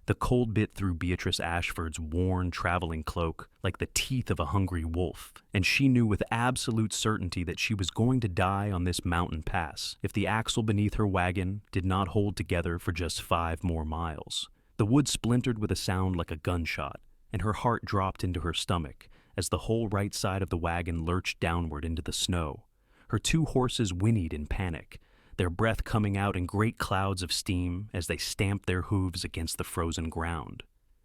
The cold bit through Beatrice Ashford's worn traveling cloak like the teeth of a hungry wolf, and she knew with absolute certainty that she was going to die on this mountain pass if the axle beneath her wagon did not hold together for just 5 more miles. The wood splintered with a sound like a gunshot, and her heart dropped into her stomach as the whole right side of the wagon lurched downward into the snow. Her 2 horses whinnied in panic, their breath coming out in great clouds of steam as they stamped their hooves against the frozen ground.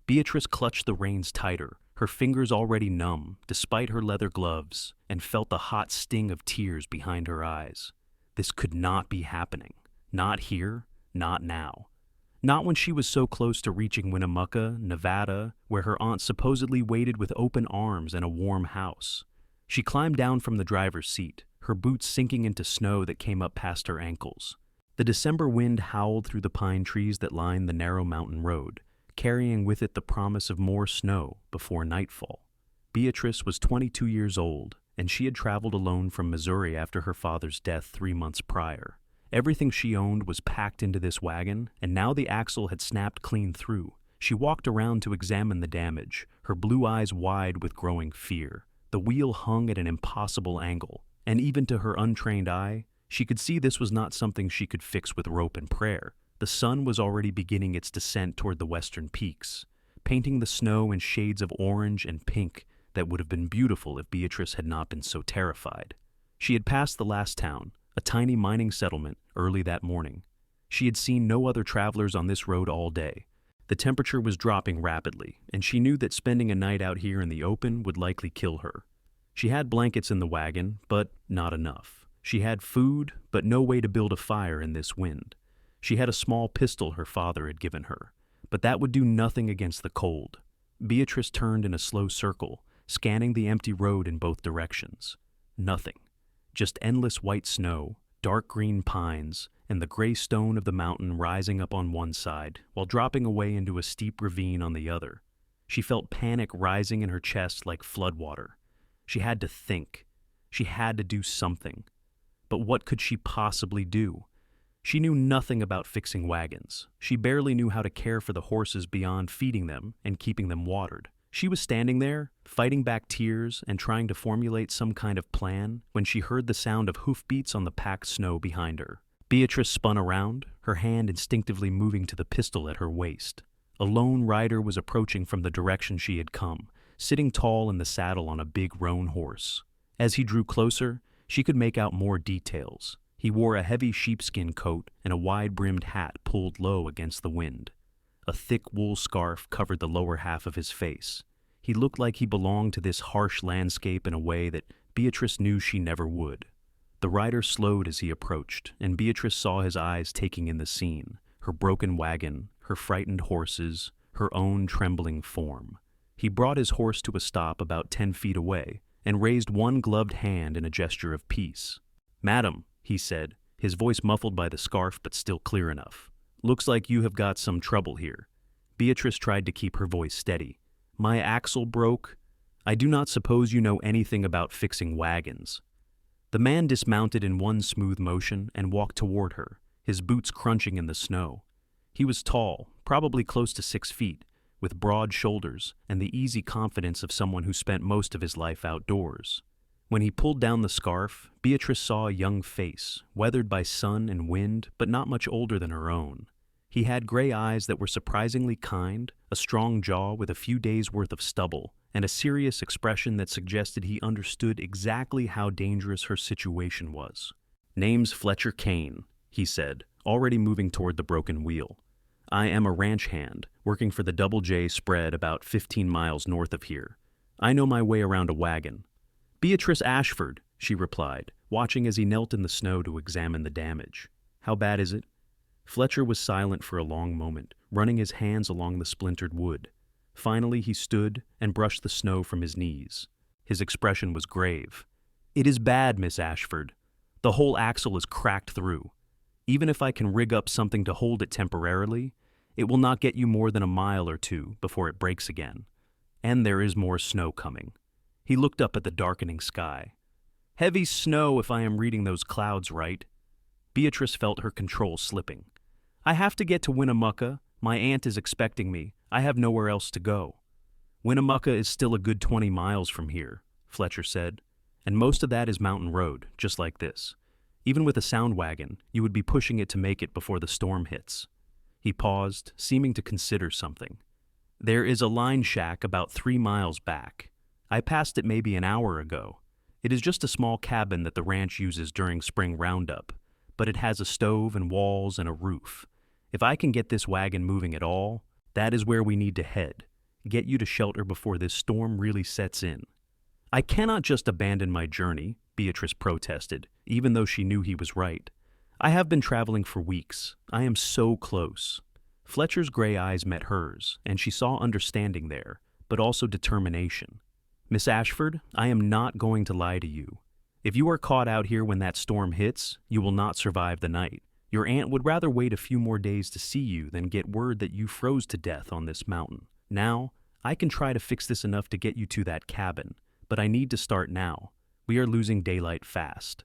Beatrice clutched the reins tighter, her fingers already numb despite her leather gloves, and felt the hot sting of tears behind her eyes. This could not be happening. Not here, not now. Not when she was so close to reaching Winnemucca, Nevada, where her aunt supposedly waited with open arms and a warm house. She climbed down from the driver's seat, her boots sinking into snow that came up past her ankles. The December wind howled through the pine trees that lined the narrow mountain road, carrying with it the promise of more snow before nightfall. Beatrice was 22 years old, and she had traveled alone from Missouri after her father's death 3 months prior. Everything she owned was packed into this wagon, and now the axle had snapped clean through. She walked around to examine the damage, her blue eyes wide with growing fear. The wheel hung at an impossible angle, and even to her untrained eye, she could see this was not something she could fix with rope and prayer. The sun was already beginning its descent toward the western peaks, painting the snow in shades of orange and pink that would have been beautiful if Beatrice had not been so terrified. She had passed the last town, a tiny mining settlement, early that morning. She had seen no other travelers on this road all day. The temperature was dropping rapidly, and she knew that spending a night out here in the open would likely kill her. She had blankets in the wagon, but not enough. She had food, but no way to build a fire in this wind. She had a small pistol her father had given her, but that would do nothing against the cold. Beatrice turned in a slow circle, scanning the empty road in both directions. Nothing. Just endless white snow, dark green pines, and the gray stone of the mountain rising up on one side while dropping away into a steep ravine on the other. She felt panic rising in her chest like floodwater. She had to think. She had to do something. But what could she possibly do? She knew nothing about fixing wagons. She barely knew how to care for the horses beyond feeding them and keeping them watered. She was standing there, fighting back tears and trying to formulate some kind of plan when she heard the sound of hoofbeats on the packed snow behind her. Beatrice spun around, her hand instinctively moving to the pistol at her waist. A lone rider was approaching from the direction she had come, sitting tall in the saddle on a big roan horse. As he drew closer, she could make out more details. He wore a heavy sheepskin coat and a wide-brimmed hat pulled low against the wind. A thick wool scarf covered the lower half of his face. He looked like he belonged to this harsh landscape in a way that Beatrice knew she never would. The rider slowed as he approached, and Beatrice saw his eyes taking in the scene, her broken wagon, her frightened horses, her own trembling form. He brought his horse to a stop about 10 feet away and raised one gloved hand in a gesture of peace. "Madam," he said, his voice muffled by the scarf but still clear enough. "Looks like you have got some trouble here." Beatrice tried to keep her voice steady. "My axle broke. I do not suppose you know anything about fixing wagons." The man dismounted in one smooth motion and walked toward her, his boots crunching in the snow. He was tall, probably close to 6 feet, with broad shoulders and the easy confidence of someone who spent most of his life outdoors. When he pulled down the scarf, Beatrice saw a young face, weathered by sun and wind, but not much older than her own. He had gray eyes that were surprisingly kind, a strong jaw with a few days' worth of stubble, and a serious expression that suggested he understood exactly how dangerous her situation was. "Name's Fletcher Kane," he said, already moving toward the broken wheel. "I am a ranch hand, working for the Double J spread about 15 miles north of here. I know my way around a wagon." "Beatrice Ashford," she replied, watching as he knelt in the snow to examine the damage. "How bad is it?" Fletcher was silent for a long moment, running his hands along the splintered wood. Finally he stood and brushed the snow from his knees. His expression was grave. "It is bad, Miss Ashford. The whole axle is cracked through. Even if I can rig up something to hold it temporarily, it will not get you more than a mile or two before it breaks again. And there is more snow coming." He looked up at the darkening sky. "Heavy snow if I am reading those clouds right." Beatrice felt her control slipping. "I have to get to Winnemucca, My aunt is expecting me. I have nowhere else to go." "Winnemucca is still a good 20 miles from here," Fletcher said, "and most of that is mountain road, just like this. Even with a sound wagon, you would be pushing it to make it before the storm hits." He paused, seeming to consider something. "There is a line shack about 3 miles back. I passed it maybe an hour ago. It is just a small cabin that the ranch uses during spring roundup, but it has a stove and walls and a roof. If I can get this wagon moving at all, that is where we need to head. Get you to shelter before this storm really sets in." "I cannot just abandon my journey," Beatrice protested, even though she knew he was right. "I have been traveling for weeks. I am so close." Fletcher's gray eyes met hers, and she saw understanding there, but also determination. "Miss Ashford, I am not going to lie to you. If you are caught out here when that storm hits, you will not survive the night. Your aunt would rather wait a few more days to see you than get word that you froze to death on this mountain. Now, I can try to fix this enough to get you to that cabin, but I need to start now. We are losing daylight fast."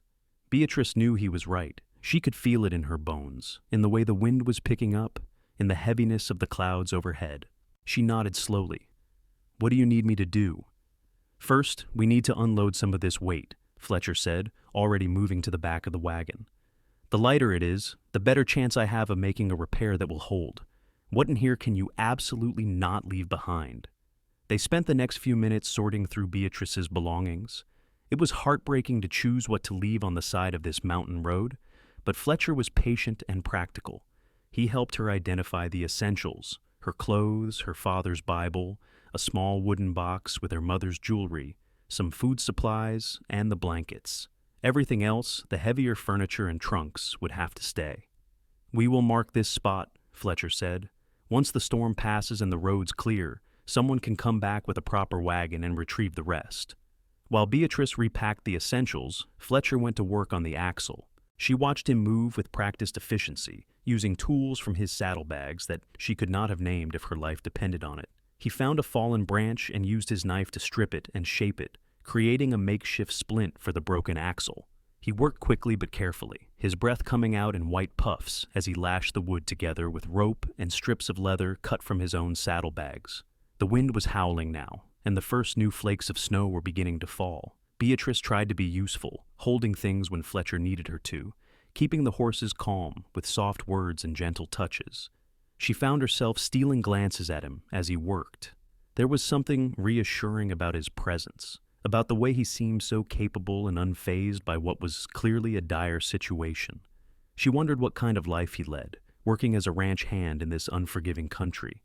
Beatrice knew he was right. She could feel it in her bones, in the way the wind was picking up, in the heaviness of the clouds overhead. She nodded slowly. "What do you need me to do?" "First, we need to unload some of this weight," Fletcher said, already moving to the back of the wagon. "The lighter it is, the better chance I have of making a repair that will hold. What in here can you absolutely not leave behind?" They spent the next few minutes sorting through Beatrice's belongings. It was heartbreaking to choose what to leave on the side of this mountain road, but Fletcher was patient and practical. He helped her identify the essentials: her clothes, her father's Bible, a small wooden box with her mother's jewelry, some food supplies, and the blankets. Everything else, the heavier furniture and trunks, would have to stay. "We will mark this spot," Fletcher said. "Once the storm passes and the road's clear, someone can come back with a proper wagon and retrieve the rest." While Beatrice repacked the essentials, Fletcher went to work on the axle. She watched him move with practiced efficiency, using tools from his saddlebags that she could not have named if her life depended on it. He found a fallen branch and used his knife to strip it and shape it, creating a makeshift splint for the broken axle. He worked quickly but carefully, his breath coming out in white puffs as he lashed the wood together with rope and strips of leather cut from his own saddlebags. The wind was howling now, and the first new flakes of snow were beginning to fall. Beatrice tried to be useful, holding things when Fletcher needed her to, keeping the horses calm with soft words and gentle touches. She found herself stealing glances at him as he worked. There was something reassuring about his presence, about the way he seemed so capable and unfazed by what was clearly a dire situation. She wondered what kind of life he led, working as a ranch hand in this unforgiving country.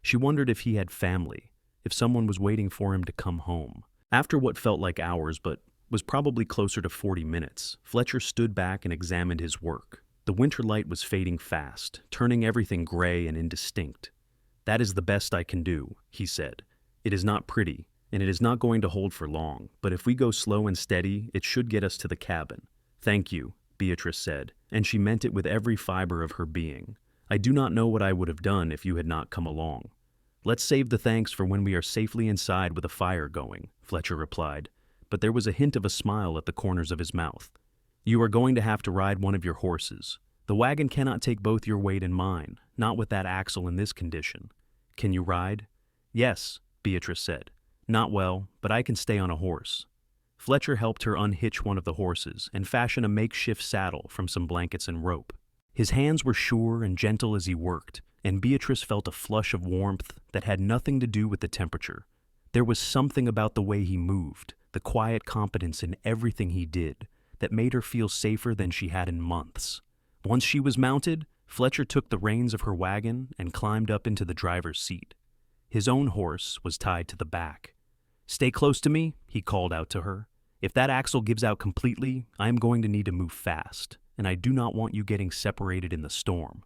She wondered if he had family, if someone was waiting for him to come home. After what felt like hours but was probably closer to 40 minutes, Fletcher stood back and examined his work. The winter light was fading fast, turning everything gray and indistinct. "That is the best I can do," he said. "It is not pretty, and it is not going to hold for long, but if we go slow and steady, it should get us to the cabin." "Thank you," Beatrice said, and she meant it with every fiber of her being. "I do not know what I would have done if you had not come along." "Let's save the thanks for when we are safely inside with a fire going," Fletcher replied, but there was a hint of a smile at the corners of his mouth. "You are going to have to ride one of your horses. The wagon cannot take both your weight and mine, not with that axle in this condition. Can you ride?" "Yes," Beatrice said. "Not well, but I can stay on a horse." Fletcher helped her unhitch one of the horses and fashion a makeshift saddle from some blankets and rope. His hands were sure and gentle as he worked, and Beatrice felt a flush of warmth that had nothing to do with the temperature. There was something about the way he moved, the quiet competence in everything he did, that made her feel safer than she had in months. Once she was mounted, Fletcher took the reins of her wagon and climbed up into the driver's seat. His own horse was tied to the back. "Stay close to me," he called out to her. "If that axle gives out completely, I am going to need to move fast, and I do not want you getting separated in the storm."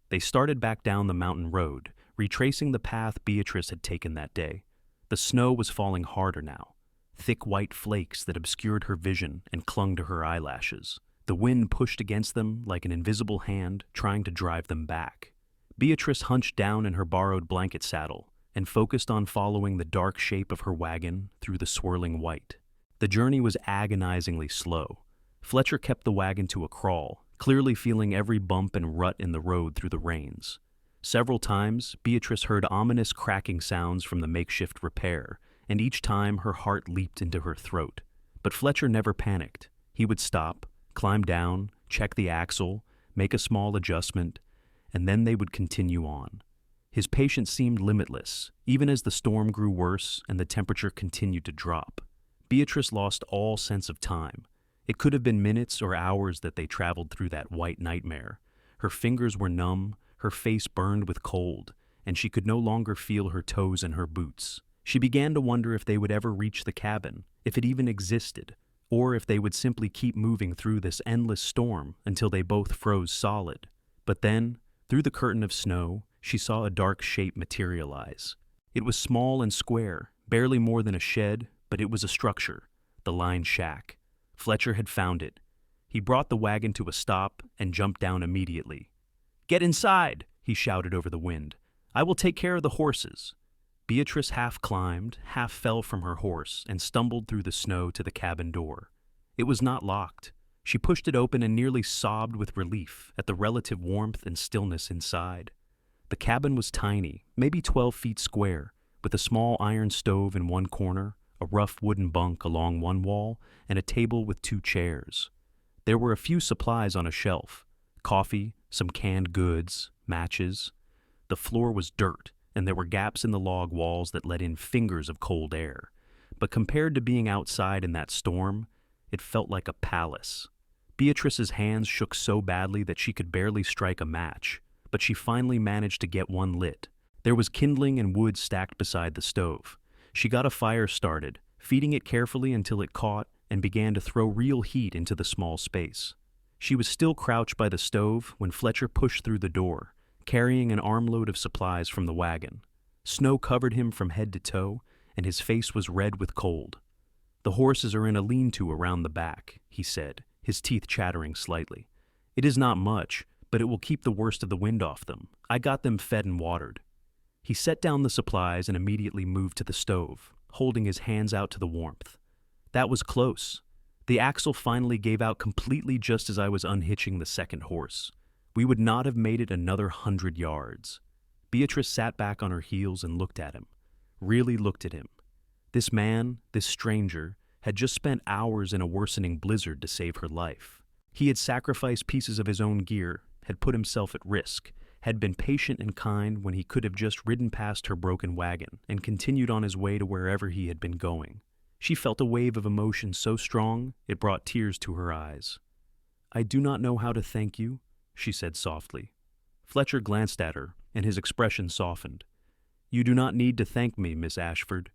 They started back down the mountain road, retracing the path Beatrice had taken that day. The snow was falling harder now, thick white flakes that obscured her vision and clung to her eyelashes. The wind pushed against them like an invisible hand trying to drive them back. Beatrice hunched down in her borrowed blanket saddle and focused on following the dark shape of her wagon through the swirling white. The journey was agonizingly slow. Fletcher kept the wagon to a crawl, clearly feeling every bump and rut in the road through the rains. Several times, Beatrice heard ominous cracking sounds from the makeshift repair, and each time her heart leaped into her throat. But Fletcher never panicked. He would stop, climb down, check the axle, make a small adjustment, and then they would continue on. His patience seemed limitless, even as the storm grew worse and the temperature continued to drop. Beatrice lost all sense of time. It could have been minutes or hours that they traveled through that white nightmare. Her fingers were numb, her face burned with cold, and she could no longer feel her toes in her boots. She began to wonder if they would ever reach the cabin, if it even existed, or if they would simply keep moving through this endless storm until they both froze solid. But then, through the curtain of snow, she saw a dark shape materialize. It was small and square, barely more than a shed, but it was a structure, the Line Shack. Fletcher had found it. He brought the wagon to a stop and jumped down immediately. "Get inside," he shouted over the wind. "I will take care of the horses." Beatrice half climbed, half fell from her horse, and stumbled through the snow to the cabin door. It was not locked. She pushed it open and nearly sobbed with relief at the relative warmth and stillness inside. The cabin was tiny, maybe 12 feet square, with a small iron stove in one corner, a rough wooden bunk along one wall, and a table with 2 chairs. There were a few supplies on a shelf: coffee, some canned goods, matches. The floor was dirt, and there were gaps in the log walls that let in fingers of cold air. But compared to being outside in that storm, it felt like a palace. Beatrice's hands shook so badly that she could barely strike a match, but she finally managed to get one lit. There was kindling and wood stacked beside the stove. She got a fire started, feeding it carefully until it caught and began to throw real heat into the small space. She was still crouched by the stove when Fletcher pushed through the door, carrying an armload of supplies from the wagon. Snow covered him from head to toe, and his face was red with cold. "The horses are in a lean-to around the back," he said, his teeth chattering slightly. "It is not much, but it will keep the worst of the wind off them. I got them fed and watered." He set down the supplies and immediately moved to the stove, holding his hands out to the warmth. That was close. The axle finally gave out completely just as I was unhitching the second horse. We would not have made it another 100 yards. Beatrice sat back on her heels and looked at him, really looked at him. This man, this stranger, had just spent hours in a worsening blizzard to save her life. He had sacrificed pieces of his own gear, had put himself at risk, had been patient and kind when he could have just ridden past her broken wagon and continued on his way to wherever he had been going. She felt a wave of emotion so strong it brought tears to her eyes. "I do not know how to thank you," she said softly. Fletcher glanced at her, and his expression softened. "You do not need to thank me, Miss Ashford.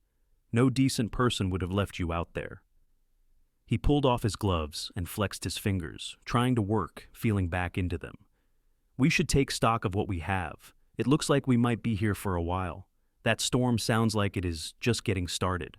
No decent person would have left you out there." He pulled off his gloves and flexed his fingers, trying to work, feeling back into them. "We should take stock of what we have. It looks like we might be here for a while. That storm sounds like it is just getting started."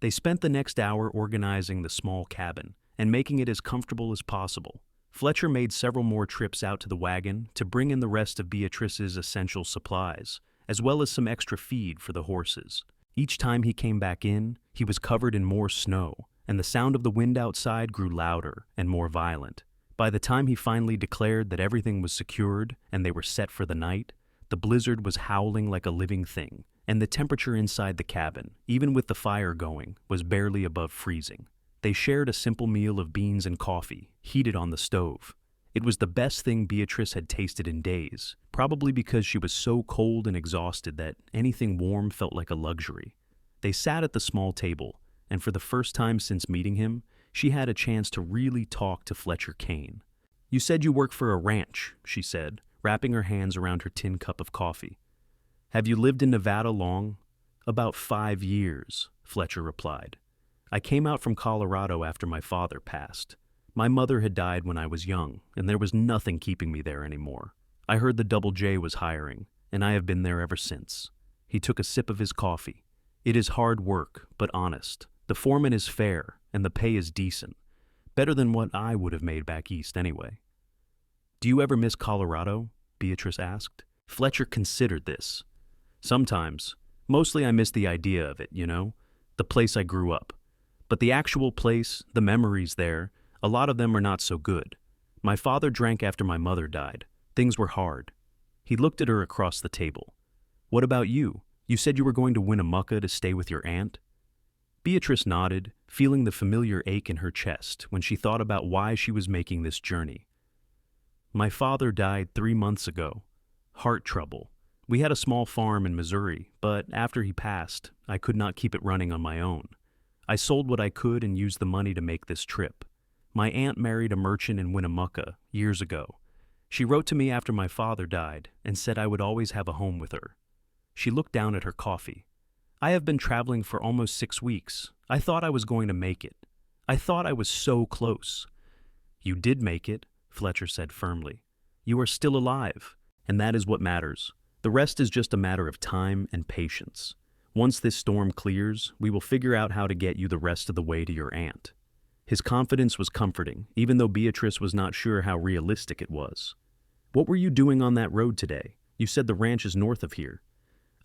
They spent the next hour organizing the small cabin and making it as comfortable as possible. Fletcher made several more trips out to the wagon to bring in the rest of Beatrice's essential supplies, as well as some extra feed for the horses. Each time he came back in, he was covered in more snow, and the sound of the wind outside grew louder and more violent. By the time he finally declared that everything was secured and they were set for the night, the blizzard was howling like a living thing, and the temperature inside the cabin, even with the fire going, was barely above freezing. They shared a simple meal of beans and coffee, heated on the stove. It was the best thing Beatrice had tasted in days, probably because she was so cold and exhausted that anything warm felt like a luxury. They sat at the small table, and for the first time since meeting him, she had a chance to really talk to Fletcher Kane. "You said you work for a ranch," she said, wrapping her hands around her tin cup of coffee. "Have you lived in Nevada long?" "About 5 years," Fletcher replied. "I came out from Colorado after my father passed. My mother had died when I was young, and there was nothing keeping me there anymore. I heard the Double J was hiring, and I have been there ever since." He took a sip of his coffee. "It is hard work, but honest. The foreman is fair, and the pay is decent. Better than what I would have made back east anyway." "Do you ever miss Colorado?" Beatrice asked. Fletcher considered this. "Sometimes. Mostly I miss the idea of it, you know? The place I grew up. But the actual place, the memories there, a lot of them are not so good. My father drank after my mother died. Things were hard." He looked at her across the table. "What about you? You said you were going to Winnemucca to stay with your aunt?" Beatrice nodded, feeling the familiar ache in her chest when she thought about why she was making this journey. "My father died 3 months ago. Heart trouble. We had a small farm in Missouri, but after he passed, I could not keep it running on my own. I sold what I could and used the money to make this trip. My aunt married a merchant in Winnemucca years ago. She wrote to me after my father died and said I would always have a home with her." She looked down at her coffee. "I have been traveling for almost 6 weeks. I thought I was going to make it. I thought I was so close." "You did make it," Fletcher said firmly. "You are still alive, and that is what matters. The rest is just a matter of time and patience. Once this storm clears, we will figure out how to get you the rest of the way to your aunt." His confidence was comforting, even though Beatrice was not sure how realistic it was. "What were you doing on that road today? You said the ranch is north of here."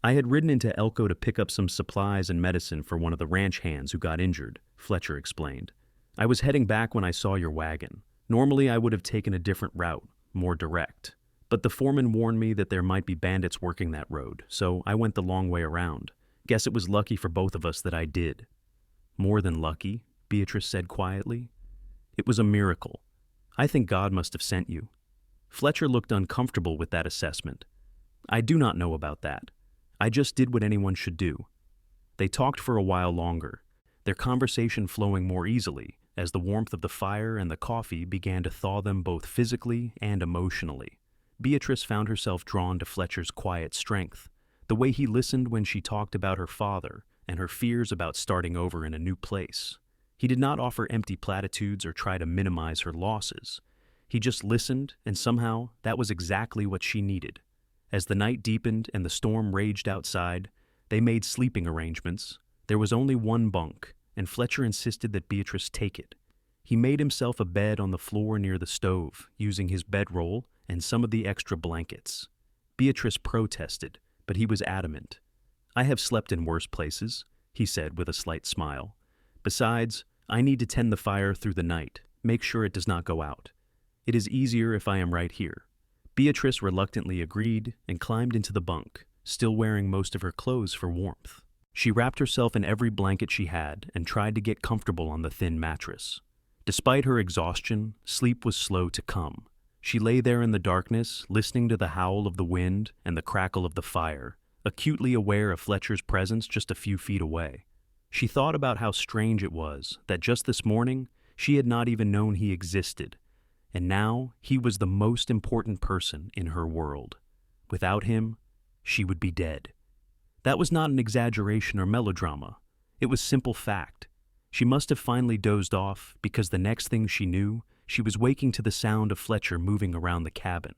"I had ridden into Elko to pick up some supplies and medicine for one of the ranch hands who got injured," Fletcher explained. "I was heading back when I saw your wagon. Normally I would have taken a different route, more direct. But the foreman warned me that there might be bandits working that road, so I went the long way around. Guess it was lucky for both of us that I did." "More than lucky," Beatrice said quietly. "It was a miracle. I think God must have sent you." Fletcher looked uncomfortable with that assessment. "I do not know about that. I just did what anyone should do." They talked for a while longer, their conversation flowing more easily as the warmth of the fire and the coffee began to thaw them both physically and emotionally. Beatrice found herself drawn to Fletcher's quiet strength, the way he listened when she talked about her father and her fears about starting over in a new place. He did not offer empty platitudes or try to minimize her losses. He just listened, and somehow that was exactly what she needed. As the night deepened and the storm raged outside, they made sleeping arrangements. There was only one bunk, and Fletcher insisted that Beatrice take it. He made himself a bed on the floor near the stove, using his bedroll and some of the extra blankets. Beatrice protested, but he was adamant. "I have slept in worse places," he said with a slight smile. "Besides, I need to tend the fire through the night, make sure it does not go out. It is easier if I am right here." Beatrice reluctantly agreed and climbed into the bunk, still wearing most of her clothes for warmth. She wrapped herself in every blanket she had and tried to get comfortable on the thin mattress. Despite her exhaustion, sleep was slow to come. She lay there in the darkness, listening to the howl of the wind and the crackle of the fire, acutely aware of Fletcher's presence just a few feet away. She thought about how strange it was that just this morning she had not even known he existed, and now he was the most important person in her world. Without him, she would be dead. That was not an exaggeration or melodrama. It was simple fact. She must have finally dozed off because the next thing she knew, she was waking to the sound of Fletcher moving around the cabin.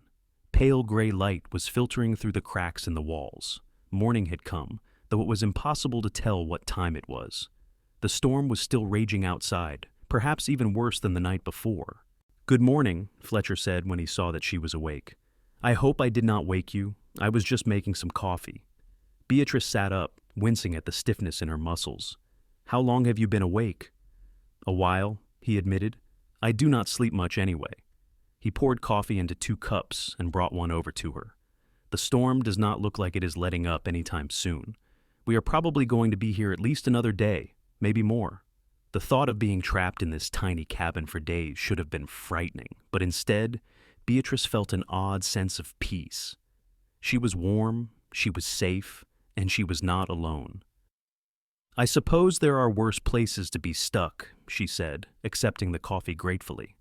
Pale gray light was filtering through the cracks in the walls. Morning had come, though it was impossible to tell what time it was. The storm was still raging outside, perhaps even worse than the night before. "Good morning," Fletcher said when he saw that she was awake. "I hope I did not wake you. I was just making some coffee." Beatrice sat up, wincing at the stiffness in her muscles. "How long have you been awake?" "A while," he admitted. "I do not sleep much anyway." He poured coffee into 2 cups and brought one over to her. "The storm does not look like it is letting up anytime soon. We are probably going to be here at least another day, maybe more." The thought of being trapped in this tiny cabin for days should have been frightening, but instead, Beatrice felt an odd sense of peace. She was warm, she was safe, and she was not alone. "I suppose there are worse places to be stuck," she said, accepting the coffee gratefully.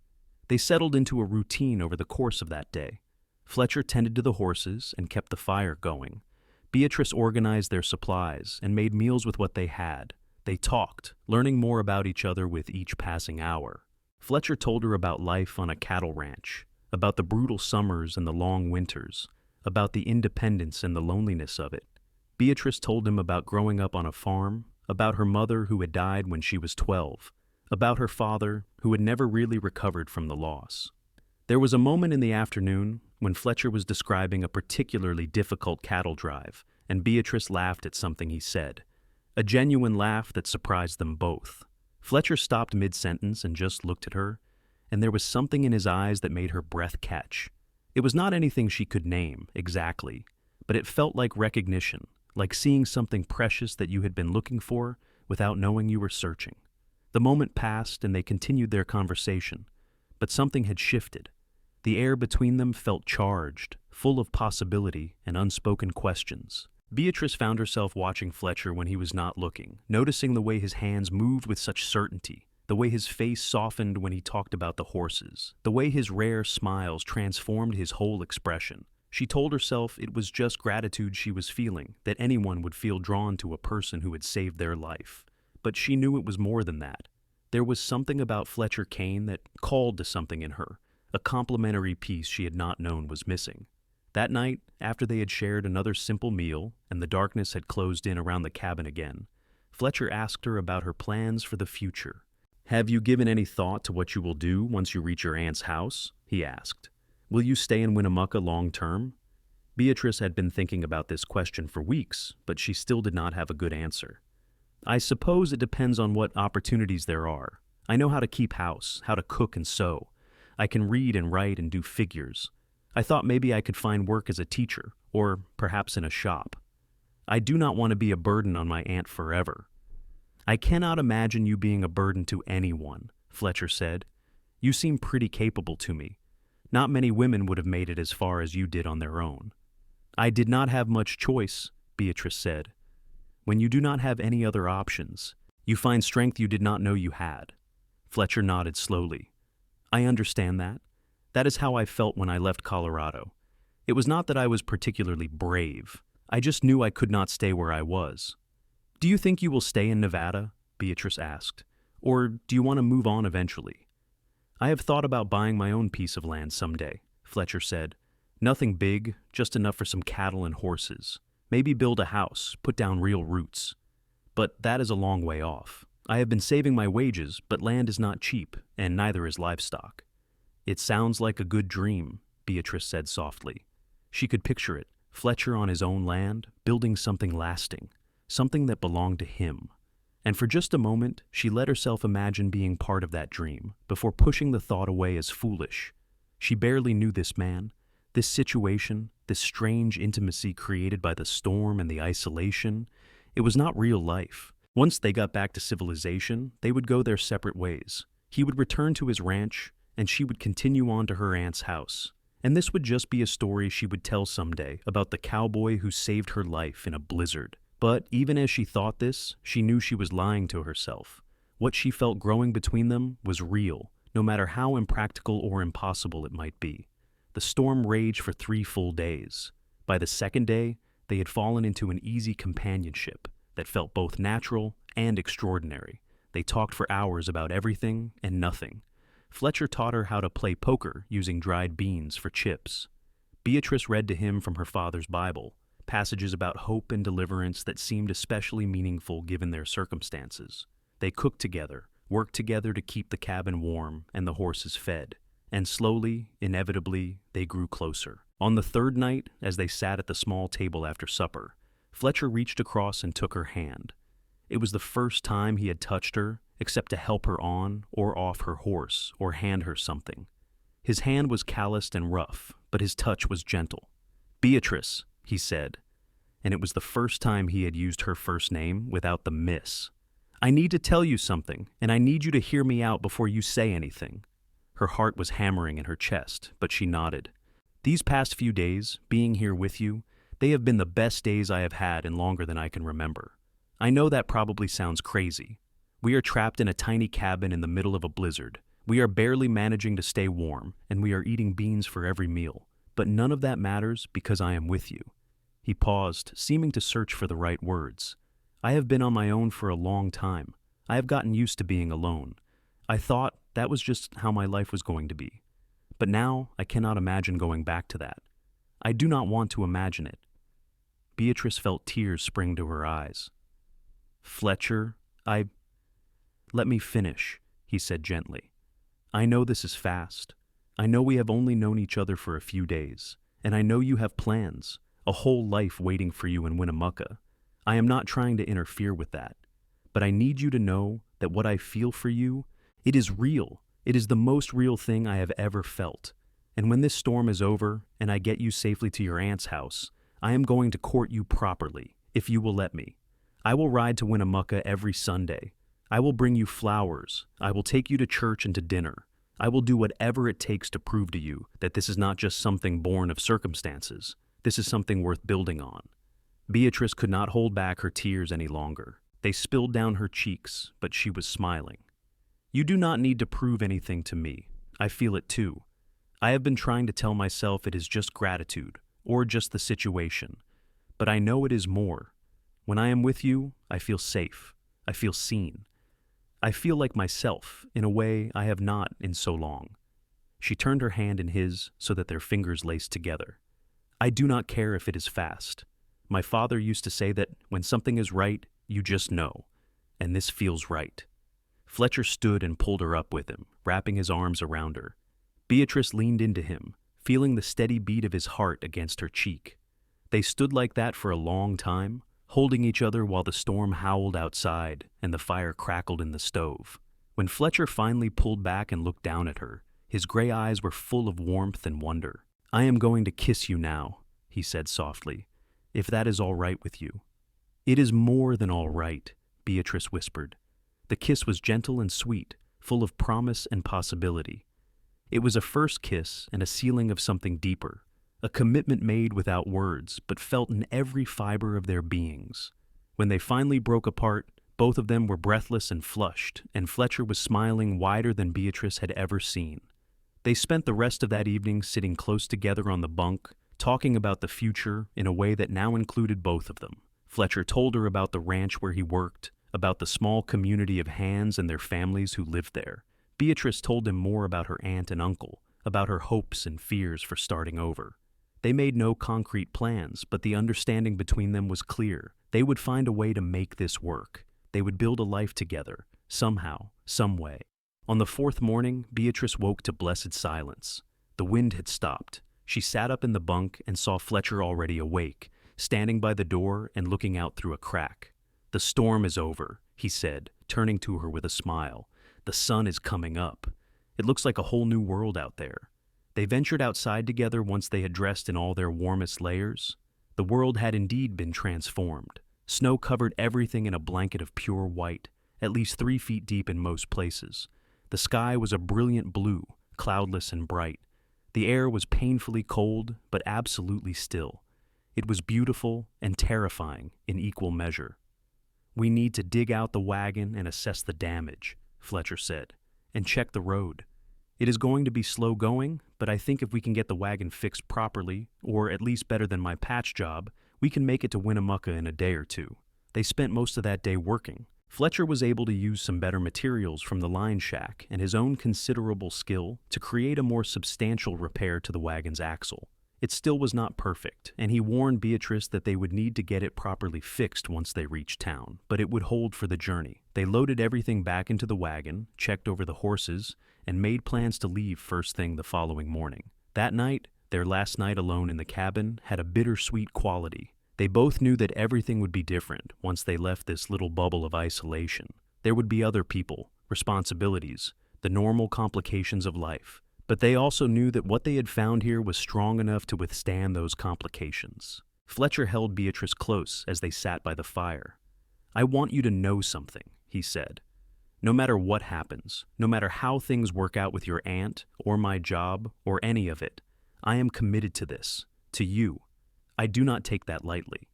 They settled into a routine over the course of that day. Fletcher tended to the horses and kept the fire going. Beatrice organized their supplies and made meals with what they had. They talked, learning more about each other with each passing hour. Fletcher told her about life on a cattle ranch, about the brutal summers and the long winters, about the independence and the loneliness of it. Beatrice told him about growing up on a farm, about her mother who had died when she was 12, about her father who had never really recovered from the loss. There was a moment in the afternoon when Fletcher was describing a particularly difficult cattle drive, and Beatrice laughed at something he said, a genuine laugh that surprised them both. Fletcher stopped mid-sentence and just looked at her, and there was something in his eyes that made her breath catch. It was not anything she could name, exactly, but it felt like recognition, like seeing something precious that you had been looking for without knowing you were searching. The moment passed and they continued their conversation, but something had shifted. The air between them felt charged, full of possibility and unspoken questions. Beatrice found herself watching Fletcher when he was not looking, noticing the way his hands moved with such certainty, the way his face softened when he talked about the horses, the way his rare smiles transformed his whole expression. She told herself it was just gratitude she was feeling, that anyone would feel drawn to a person who had saved their life. But she knew it was more than that. There was something about Fletcher Kane that called to something in her, a complementary piece she had not known was missing. That night, after they had shared another simple meal and the darkness had closed in around the cabin again, Fletcher asked her about her plans for the future. "Have you given any thought to what you will do once you reach your aunt's house?" he asked. "Will you stay in Winnemucca long term?" Beatrice had been thinking about this question for weeks, but she still did not have a good answer. "I suppose it depends on what opportunities there are. I know how to keep house, how to cook and sew. I can read and write and do figures. I thought maybe I could find work as a teacher, or perhaps in a shop. I do not want to be a burden on my aunt forever." "I cannot imagine you being a burden to anyone," Fletcher said. "You seem pretty capable to me. Not many women would have made it as far as you did on their own." "I did not have much choice," Beatrice said. "When you do not have any other options, you find strength you did not know you had." Fletcher nodded slowly. "I understand that. That is how I felt when I left Colorado. It was not that I was particularly brave. I just knew I could not stay where I was." "Do you think you will stay in Nevada?" Beatrice asked. "Or do you want to move on eventually?" "I have thought about buying my own piece of land someday," Fletcher said. "Nothing big, just enough for some cattle and horses. Maybe build a house, put down real roots. But that is a long way off. I have been saving my wages, but land is not cheap, and neither is livestock." "It sounds like a good dream," Beatrice said softly. She could picture it, Fletcher on his own land, building something lasting, something that belonged to him. And for just a moment, she let herself imagine being part of that dream, before pushing the thought away as foolish. She barely knew this man, this situation, this strange intimacy created by the storm and the isolation. It was not real life. Once they got back to civilization, they would go their separate ways. He would return to his ranch, and she would continue on to her aunt's house. And this would just be a story she would tell someday about the cowboy who saved her life in a blizzard. But even as she thought this, she knew she was lying to herself. What she felt growing between them was real, no matter how impractical or impossible it might be. The storm raged for 3 full days. By the second day, they had fallen into an easy companionship that felt both natural and extraordinary. They talked for hours about everything and nothing. Fletcher taught her how to play poker using dried beans for chips. Beatrice read to him from her father's Bible, passages about hope and deliverance that seemed especially meaningful given their circumstances. They cooked together, worked together to keep the cabin warm and the horses fed, and slowly, inevitably, they grew closer. On the third night, as they sat at the small table after supper, Fletcher reached across and took her hand. It was the first time he had touched her, except to help her on or off her horse or hand her something. His hand was calloused and rough, but his touch was gentle. "Beatrice," he said, and it was the first time he had used her first name without the miss. "I need to tell you something, and I need you to hear me out before you say anything." Her heart was hammering in her chest, but she nodded. "These past few days, being here with you, they have been the best days I have had in longer than I can remember. I know that probably sounds crazy. We are trapped in a tiny cabin in the middle of a blizzard. We are barely managing to stay warm, and we are eating beans for every meal. But none of that matters because I am with you." He paused, seeming to search for the right words. "I have been on my own for a long time. I have gotten used to being alone. I thought that was just how my life was going to be. But now I cannot imagine going back to that. I do not want to imagine it." Beatrice felt tears spring to her eyes. "Fletcher, Let me finish," he said gently. "I know this is fast. I know we have only known each other for a few days, and I know you have plans, a whole life waiting for you in Winnemucca. I am not trying to interfere with that. But I need you to know that what I feel for you, it is real. It is the most real thing I have ever felt. And when this storm is over and I get you safely to your aunt's house, I am going to court you properly, if you will let me. I will ride to Winnemucca every Sunday. I will bring you flowers. I will take you to church and to dinner. I will do whatever it takes to prove to you that this is not just something born of circumstances. This is something worth building on. Beatrice could not hold back her tears any longer. They spilled down her cheeks, but she was smiling. You do not need to prove anything to me. I feel it too. I have been trying to tell myself it is just gratitude, or just the situation. But I know it is more. When I am with you, I feel safe. I feel seen. I feel like myself, in a way I have not in so long. She turned her hand in his so that their fingers laced together. I do not care if it is fast. My father used to say that when something is right, you just know. And this feels right. Fletcher stood and pulled her up with him, wrapping his arms around her. Beatrice leaned into him, feeling the steady beat of his heart against her cheek. They stood like that for a long time, holding each other while the storm howled outside and the fire crackled in the stove. When Fletcher finally pulled back and looked down at her, his gray eyes were full of warmth and wonder. I am going to kiss you now, he said softly, if that is all right with you. It is more than all right, Beatrice whispered. The kiss was gentle and sweet, full of promise and possibility. It was a first kiss and a sealing of something deeper, a commitment made without words but felt in every fiber of their beings. When they finally broke apart, both of them were breathless and flushed, and Fletcher was smiling wider than Beatrice had ever seen. They spent the rest of that evening sitting close together on the bunk, talking about the future in a way that now included both of them. Fletcher told her about the ranch where he worked, about the small community of hands and their families who lived there. Beatrice told him more about her aunt and uncle, about her hopes and fears for starting over. They made no concrete plans, but the understanding between them was clear. They would find a way to make this work. They would build a life together, somehow, some way. On the fourth morning, Beatrice woke to blessed silence. The wind had stopped. She sat up in the bunk and saw Fletcher already awake, standing by the door and looking out through a crack. The storm is over, he said, turning to her with a smile. The sun is coming up. It looks like a whole new world out there. They ventured outside together once they had dressed in all their warmest layers. The world had indeed been transformed. Snow covered everything in a blanket of pure white, at least 3 feet deep in most places. The sky was a brilliant blue, cloudless and bright. The air was painfully cold, but absolutely still. It was beautiful and terrifying in equal measure. We need to dig out the wagon and assess the damage, Fletcher said, and check the road. It is going to be slow going, but I think if we can get the wagon fixed properly, or at least better than my patch job, we can make it to Winnemucca in a day or two. They spent most of that day working. Fletcher was able to use some better materials from the line shack and his own considerable skill to create a more substantial repair to the wagon's axle. It still was not perfect, and he warned Beatrice that they would need to get it properly fixed once they reached town, but it would hold for the journey. They loaded everything back into the wagon, checked over the horses, and made plans to leave first thing the following morning. That night, their last night alone in the cabin, had a bittersweet quality. They both knew that everything would be different once they left this little bubble of isolation. There would be other people, responsibilities, the normal complications of life. But they also knew that what they had found here was strong enough to withstand those complications. Fletcher held Beatrice close as they sat by the fire. I want you to know something, he said. No matter what happens, no matter how things work out with your aunt, or my job, or any of it, I am committed to this, to you. I do not take that lightly.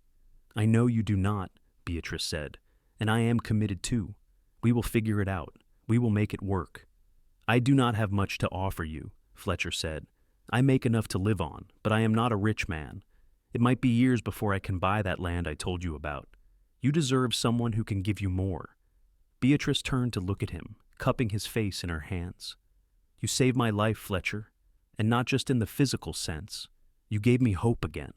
I know you do not, Beatrice said, and I am committed too. We will figure it out. We will make it work. I do not have much to offer you, Fletcher said. I make enough to live on, but I am not a rich man. It might be years before I can buy that land I told you about. You deserve someone who can give you more. Beatrice turned to look at him, cupping his face in her hands. You saved my life, Fletcher, and not just in the physical sense. You gave me hope again.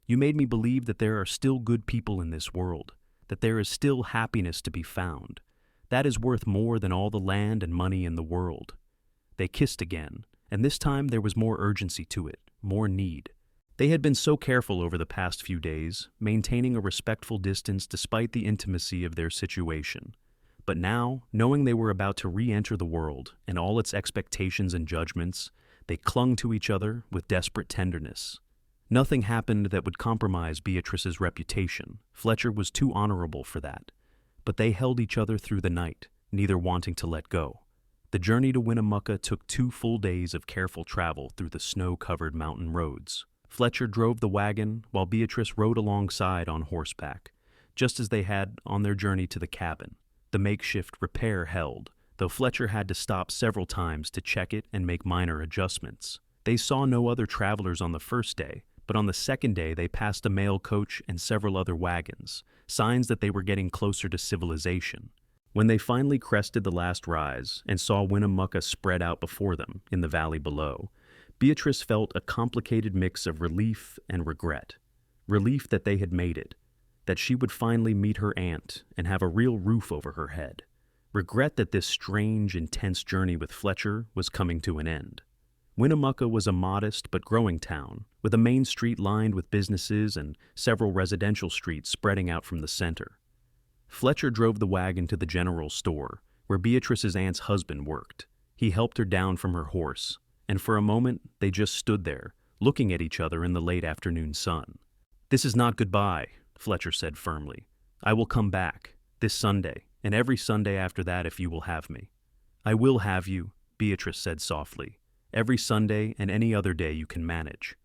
You made me believe that there are still good people in this world, that there is still happiness to be found. That is worth more than all the land and money in the world. They kissed again, and this time there was more urgency to it, more need. They had been so careful over the past few days, maintaining a respectful distance despite the intimacy of their situation. But now, knowing they were about to re-enter the world and all its expectations and judgments, They clung to each other with desperate tenderness. Nothing happened that would compromise Beatrice's reputation. Fletcher was too honorable for that. But they held each other through the night, neither wanting to let go. The journey to Winnemucca took 2 full days of careful travel through the snow-covered mountain roads. Fletcher drove the wagon, while Beatrice rode alongside on horseback, just as they had on their journey to the cabin. The makeshift repair held, though Fletcher had to stop several times to check it and make minor adjustments. They saw no other travelers on the first day, but on the second day they passed a mail coach and several other wagons, signs that they were getting closer to civilization. When they finally crested the last rise and saw Winnemucca spread out before them in the valley below, Beatrice felt a complicated mix of relief and regret. Relief that they had made it, that she would finally meet her aunt and have a real roof over her head. Regret that this strange, intense journey with Fletcher was coming to an end. Winnemucca was a modest but growing town, with a main street lined with businesses and several residential streets spreading out from the center. Fletcher drove the wagon to the general store, where Beatrice's aunt's husband worked. He helped her down from her horse, and for a moment they just stood there, looking at each other in the late afternoon sun. "This is not goodbye," Fletcher said firmly. "I will come back, this Sunday, and every Sunday after that if you will have me." "I will have you," Beatrice said softly. "Every Sunday and any other day you can manage."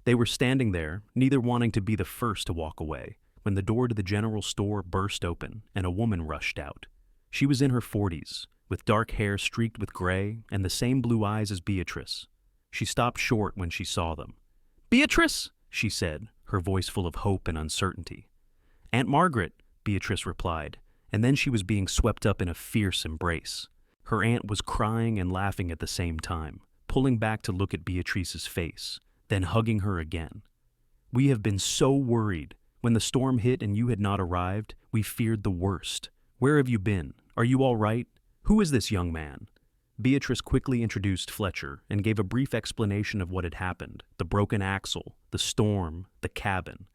They were standing there, neither wanting to be the first to walk away, when the door to the general store burst open and a woman rushed out. She was in her 40s, with dark hair streaked with gray and the same blue eyes as Beatrice. She stopped short when she saw them. "Beatrice!" she said, her voice full of hope and uncertainty. "Aunt Margaret," Beatrice replied, and then she was being swept up in a fierce embrace. Her aunt was crying and laughing at the same time, pulling back to look at Beatrice's face, then hugging her again. "We have been so worried. When the storm hit and you had not arrived, we feared the worst. Where have you been? Are you all right? Who is this young man?" Beatrice quickly introduced Fletcher and gave a brief explanation of what had happened, the broken axle, the storm, the cabin.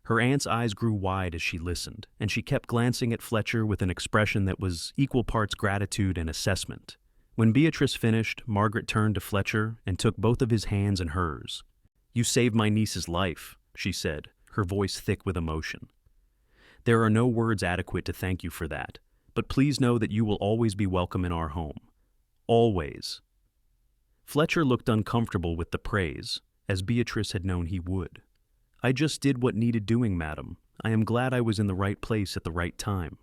Her aunt's eyes grew wide as she listened, and she kept glancing at Fletcher with an expression that was equal parts gratitude and assessment. When Beatrice finished, Margaret turned to Fletcher and took both of his hands in hers. "You saved my niece's life," she said, her voice thick with emotion. "There are no words adequate to thank you for that, but please know that you will always be welcome in our home. Always." Fletcher looked uncomfortable with the praise, as Beatrice had known he would. "I just did what needed doing, madam. I am glad I was in the right place at the right time."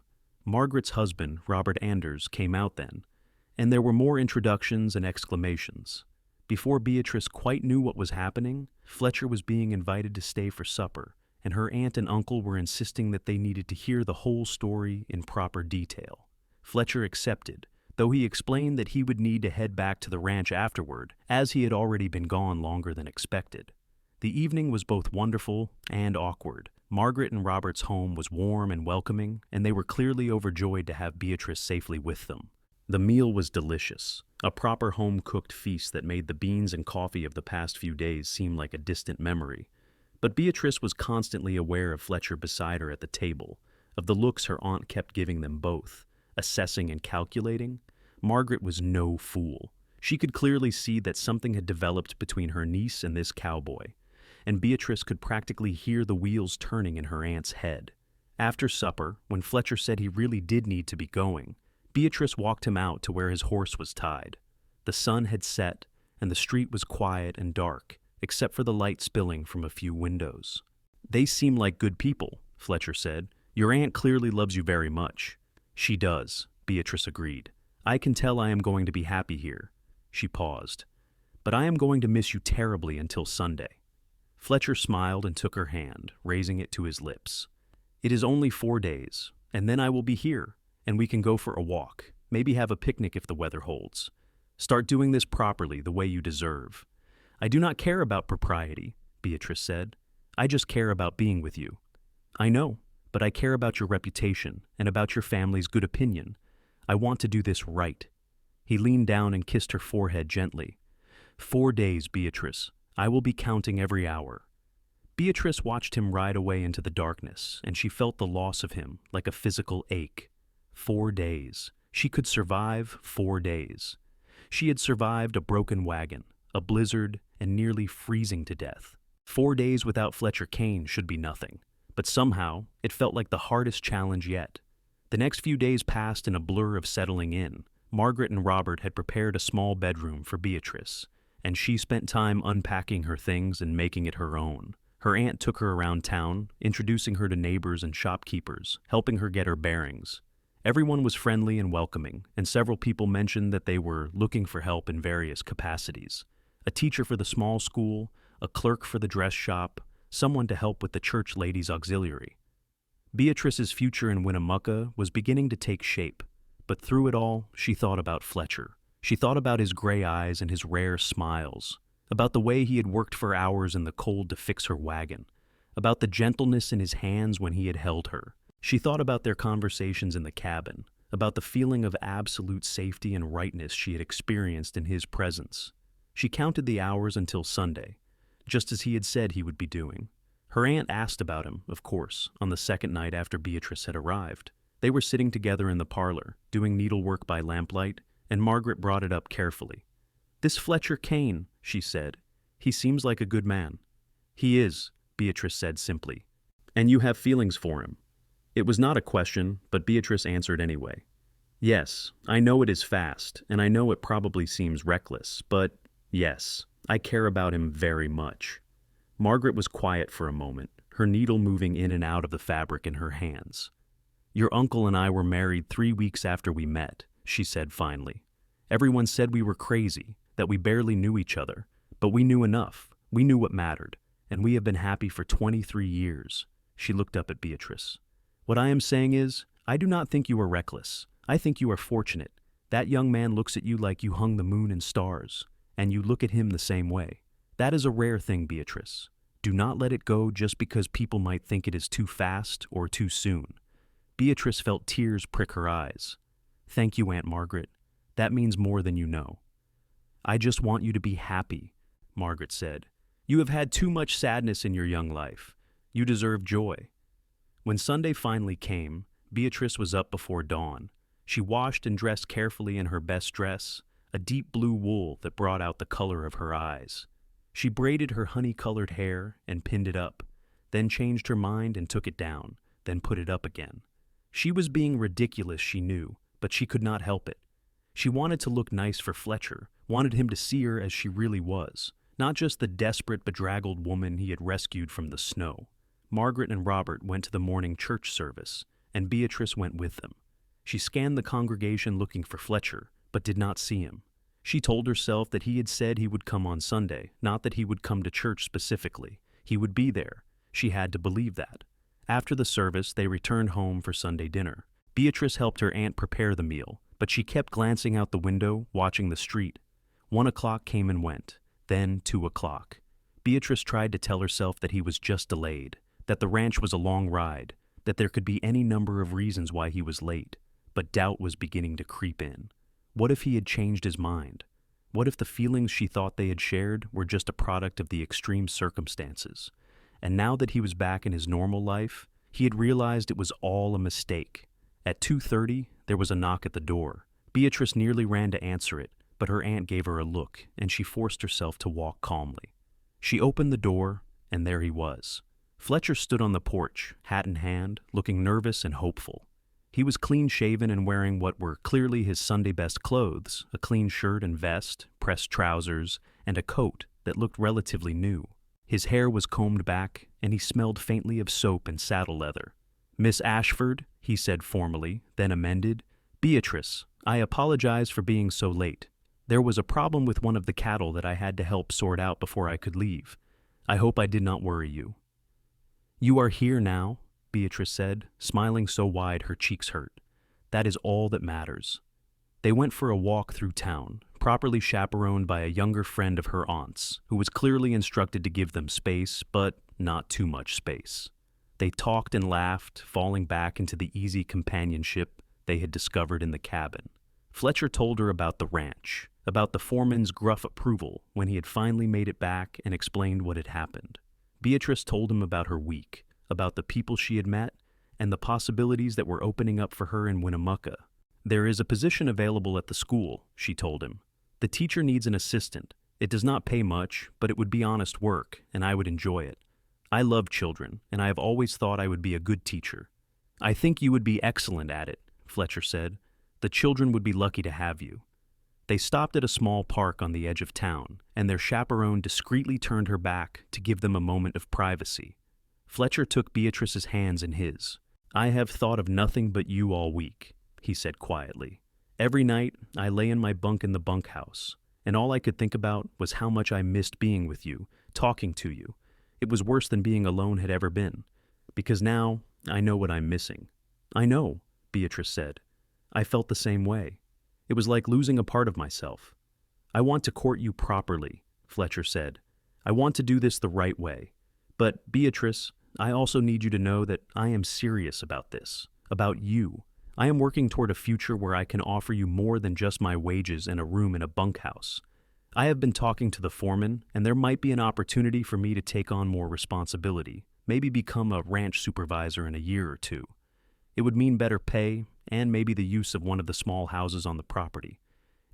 Margaret's husband, Robert Anders, came out then, and there were more introductions and exclamations. Before Beatrice quite knew what was happening, Fletcher was being invited to stay for supper, and her aunt and uncle were insisting that they needed to hear the whole story in proper detail. Fletcher accepted, though he explained that he would need to head back to the ranch afterward, as he had already been gone longer than expected. The evening was both wonderful and awkward. Margaret and Robert's home was warm and welcoming, and they were clearly overjoyed to have Beatrice safely with them. The meal was delicious, a proper home-cooked feast that made the beans and coffee of the past few days seem like a distant memory. But Beatrice was constantly aware of Fletcher beside her at the table, of the looks her aunt kept giving them both, assessing and calculating. Margaret was no fool. She could clearly see that something had developed between her niece and this cowboy, and Beatrice could practically hear the wheels turning in her aunt's head. After supper, when Fletcher said he really did need to be going, Beatrice walked him out to where his horse was tied. The sun had set, and the street was quiet and dark, except for the light spilling from a few windows. "They seem like good people," Fletcher said. "Your aunt clearly loves you very much." "She does," Beatrice agreed. "I can tell I am going to be happy here." She paused. "But I am going to miss you terribly until Sunday." Fletcher smiled and took her hand, raising it to his lips. "It is only 4 days, and then I will be here, and we can go for a walk, maybe have a picnic if the weather holds. Start doing this properly, the way you deserve." "I do not care about propriety," Beatrice said. "I just care about being with you." "I know, but I care about your reputation and about your family's good opinion. I want to do this right." He leaned down and kissed her forehead gently. 4 days, Beatrice. I will be counting every hour." Beatrice watched him ride away into the darkness, and she felt the loss of him like a physical ache. 4 days. She could survive 4 days. She had survived a broken wagon, a blizzard, and nearly freezing to death. 4 days without Fletcher Kane should be nothing, but somehow it felt like the hardest challenge yet. The next few days passed in a blur of settling in. Margaret and Robert had prepared a small bedroom for Beatrice, and she spent time unpacking her things and making it her own. Her aunt took her around town, introducing her to neighbors and shopkeepers, helping her get her bearings. Everyone was friendly and welcoming, and several people mentioned that they were looking for help in various capacities. A teacher for the small school, a clerk for the dress shop, someone to help with the church ladies' auxiliary. Beatrice's future in Winnemucca was beginning to take shape, but through it all, she thought about Fletcher. She thought about his gray eyes and his rare smiles, about the way he had worked for hours in the cold to fix her wagon, about the gentleness in his hands when he had held her. She thought about their conversations in the cabin, about the feeling of absolute safety and rightness she had experienced in his presence. She counted the hours until Sunday, just as he had said he would be doing. Her aunt asked about him, of course, on the second night after Beatrice had arrived. They were sitting together in the parlor, doing needlework by lamplight, and Margaret brought it up carefully. "This Fletcher Kane," she said. "He seems like a good man." "He is," Beatrice said simply. "And you have feelings for him." It was not a question, but Beatrice answered anyway. "Yes, I know it is fast, and I know it probably seems reckless, but yes, I care about him very much." Margaret was quiet for a moment, her needle moving in and out of the fabric in her hands. "Your uncle and I were married 3 weeks after we met," she said finally. "Everyone said we were crazy, that we barely knew each other, but we knew enough. We knew what mattered, and we have been happy for 23 years. She looked up at Beatrice. "What I am saying is, I do not think you are reckless. I think you are fortunate. That young man looks at you like you hung the moon and stars, and you look at him the same way. That is a rare thing, Beatrice. Do not let it go just because people might think it is too fast or too soon." Beatrice felt tears prick her eyes. "Thank you, Aunt Margaret. That means more than you know." "I just want you to be happy," Margaret said. "You have had too much sadness in your young life. You deserve joy." When Sunday finally came, Beatrice was up before dawn. She washed and dressed carefully in her best dress, a deep blue wool that brought out the color of her eyes. She braided her honey-colored hair and pinned it up, then changed her mind and took it down, then put it up again. She was being ridiculous, she knew, but she could not help it. She wanted to look nice for Fletcher, wanted him to see her as she really was, not just the desperate, bedraggled woman he had rescued from the snow. Margaret and Robert went to the morning church service, and Beatrice went with them. She scanned the congregation looking for Fletcher, but did not see him. She told herself that he had said he would come on Sunday, not that he would come to church specifically. He would be there. She had to believe that. After the service, they returned home for Sunday dinner. Beatrice helped her aunt prepare the meal, but she kept glancing out the window, watching the street. 1 o'clock came and went, then 2 o'clock. Beatrice tried to tell herself that he was just delayed, that the ranch was a long ride, that there could be any number of reasons why he was late, but doubt was beginning to creep in. What if he had changed his mind? What if the feelings she thought they had shared were just a product of the extreme circumstances? And now that he was back in his normal life, he had realized it was all a mistake. At 2:30, there was a knock at the door. Beatrice nearly ran to answer it, but her aunt gave her a look, and she forced herself to walk calmly. She opened the door, and there he was. Fletcher stood on the porch, hat in hand, looking nervous and hopeful. He was clean-shaven and wearing what were clearly his Sunday-best clothes, a clean shirt and vest, pressed trousers, and a coat that looked relatively new. His hair was combed back, and he smelled faintly of soap and saddle leather. "Miss Ashford," he said formally, then amended, "Beatrice, I apologize for being so late. There was a problem with one of the cattle that I had to help sort out before I could leave. I hope I did not worry you." "You are here now," Beatrice said, smiling so wide her cheeks hurt. "That is all that matters." They went for a walk through town, properly chaperoned by a younger friend of her aunt's, who was clearly instructed to give them space, but not too much space. They talked and laughed, falling back into the easy companionship they had discovered in the cabin. Fletcher told her about the ranch, about the foreman's gruff approval when he had finally made it back, and explained what had happened. Beatrice told him about her week, about the people she had met, and the possibilities that were opening up for her in Winnemucca. "There is a position available at the school," she told him. "The teacher needs an assistant, It does not pay much, but it would be honest work, and I would enjoy it. I love children, and I have always thought I would be a good teacher." "I think you would be excellent at it," Fletcher said. "The children would be lucky to have you." They stopped at a small park on the edge of town, and their chaperone discreetly turned her back to give them a moment of privacy. Fletcher took Beatrice's hands in his. "I have thought of nothing but you all week," he said quietly. "Every night I lay in my bunk in the bunkhouse, and all I could think about was how much I missed being with you, talking to you. It was worse than being alone had ever been, because now I know what I'm missing." "I know," Beatrice said. "I felt the same way. It was like losing a part of myself." "I want to court you properly," Fletcher said. "I want to do this the right way. But, Beatrice, I also need you to know that I am serious about this, about you. I am working toward a future where I can offer you more than just my wages and a room in a bunkhouse. I have been talking to the foreman, and there might be an opportunity for me to take on more responsibility, maybe become a ranch supervisor in a year or two. It would mean better pay and maybe the use of one of the small houses on the property.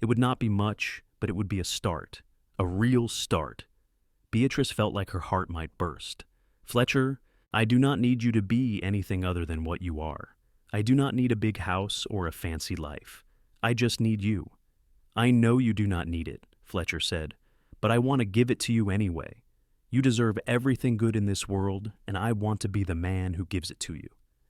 It would not be much, but it would be a start, a real start." Beatrice felt like her heart might burst. "Fletcher, I do not need you to be anything other than what you are. I do not need a big house or a fancy life. I just need you." "I know you do not need it," Fletcher said, "but I want to give it to you anyway. You deserve everything good in this world, and I want to be the man who gives it to you."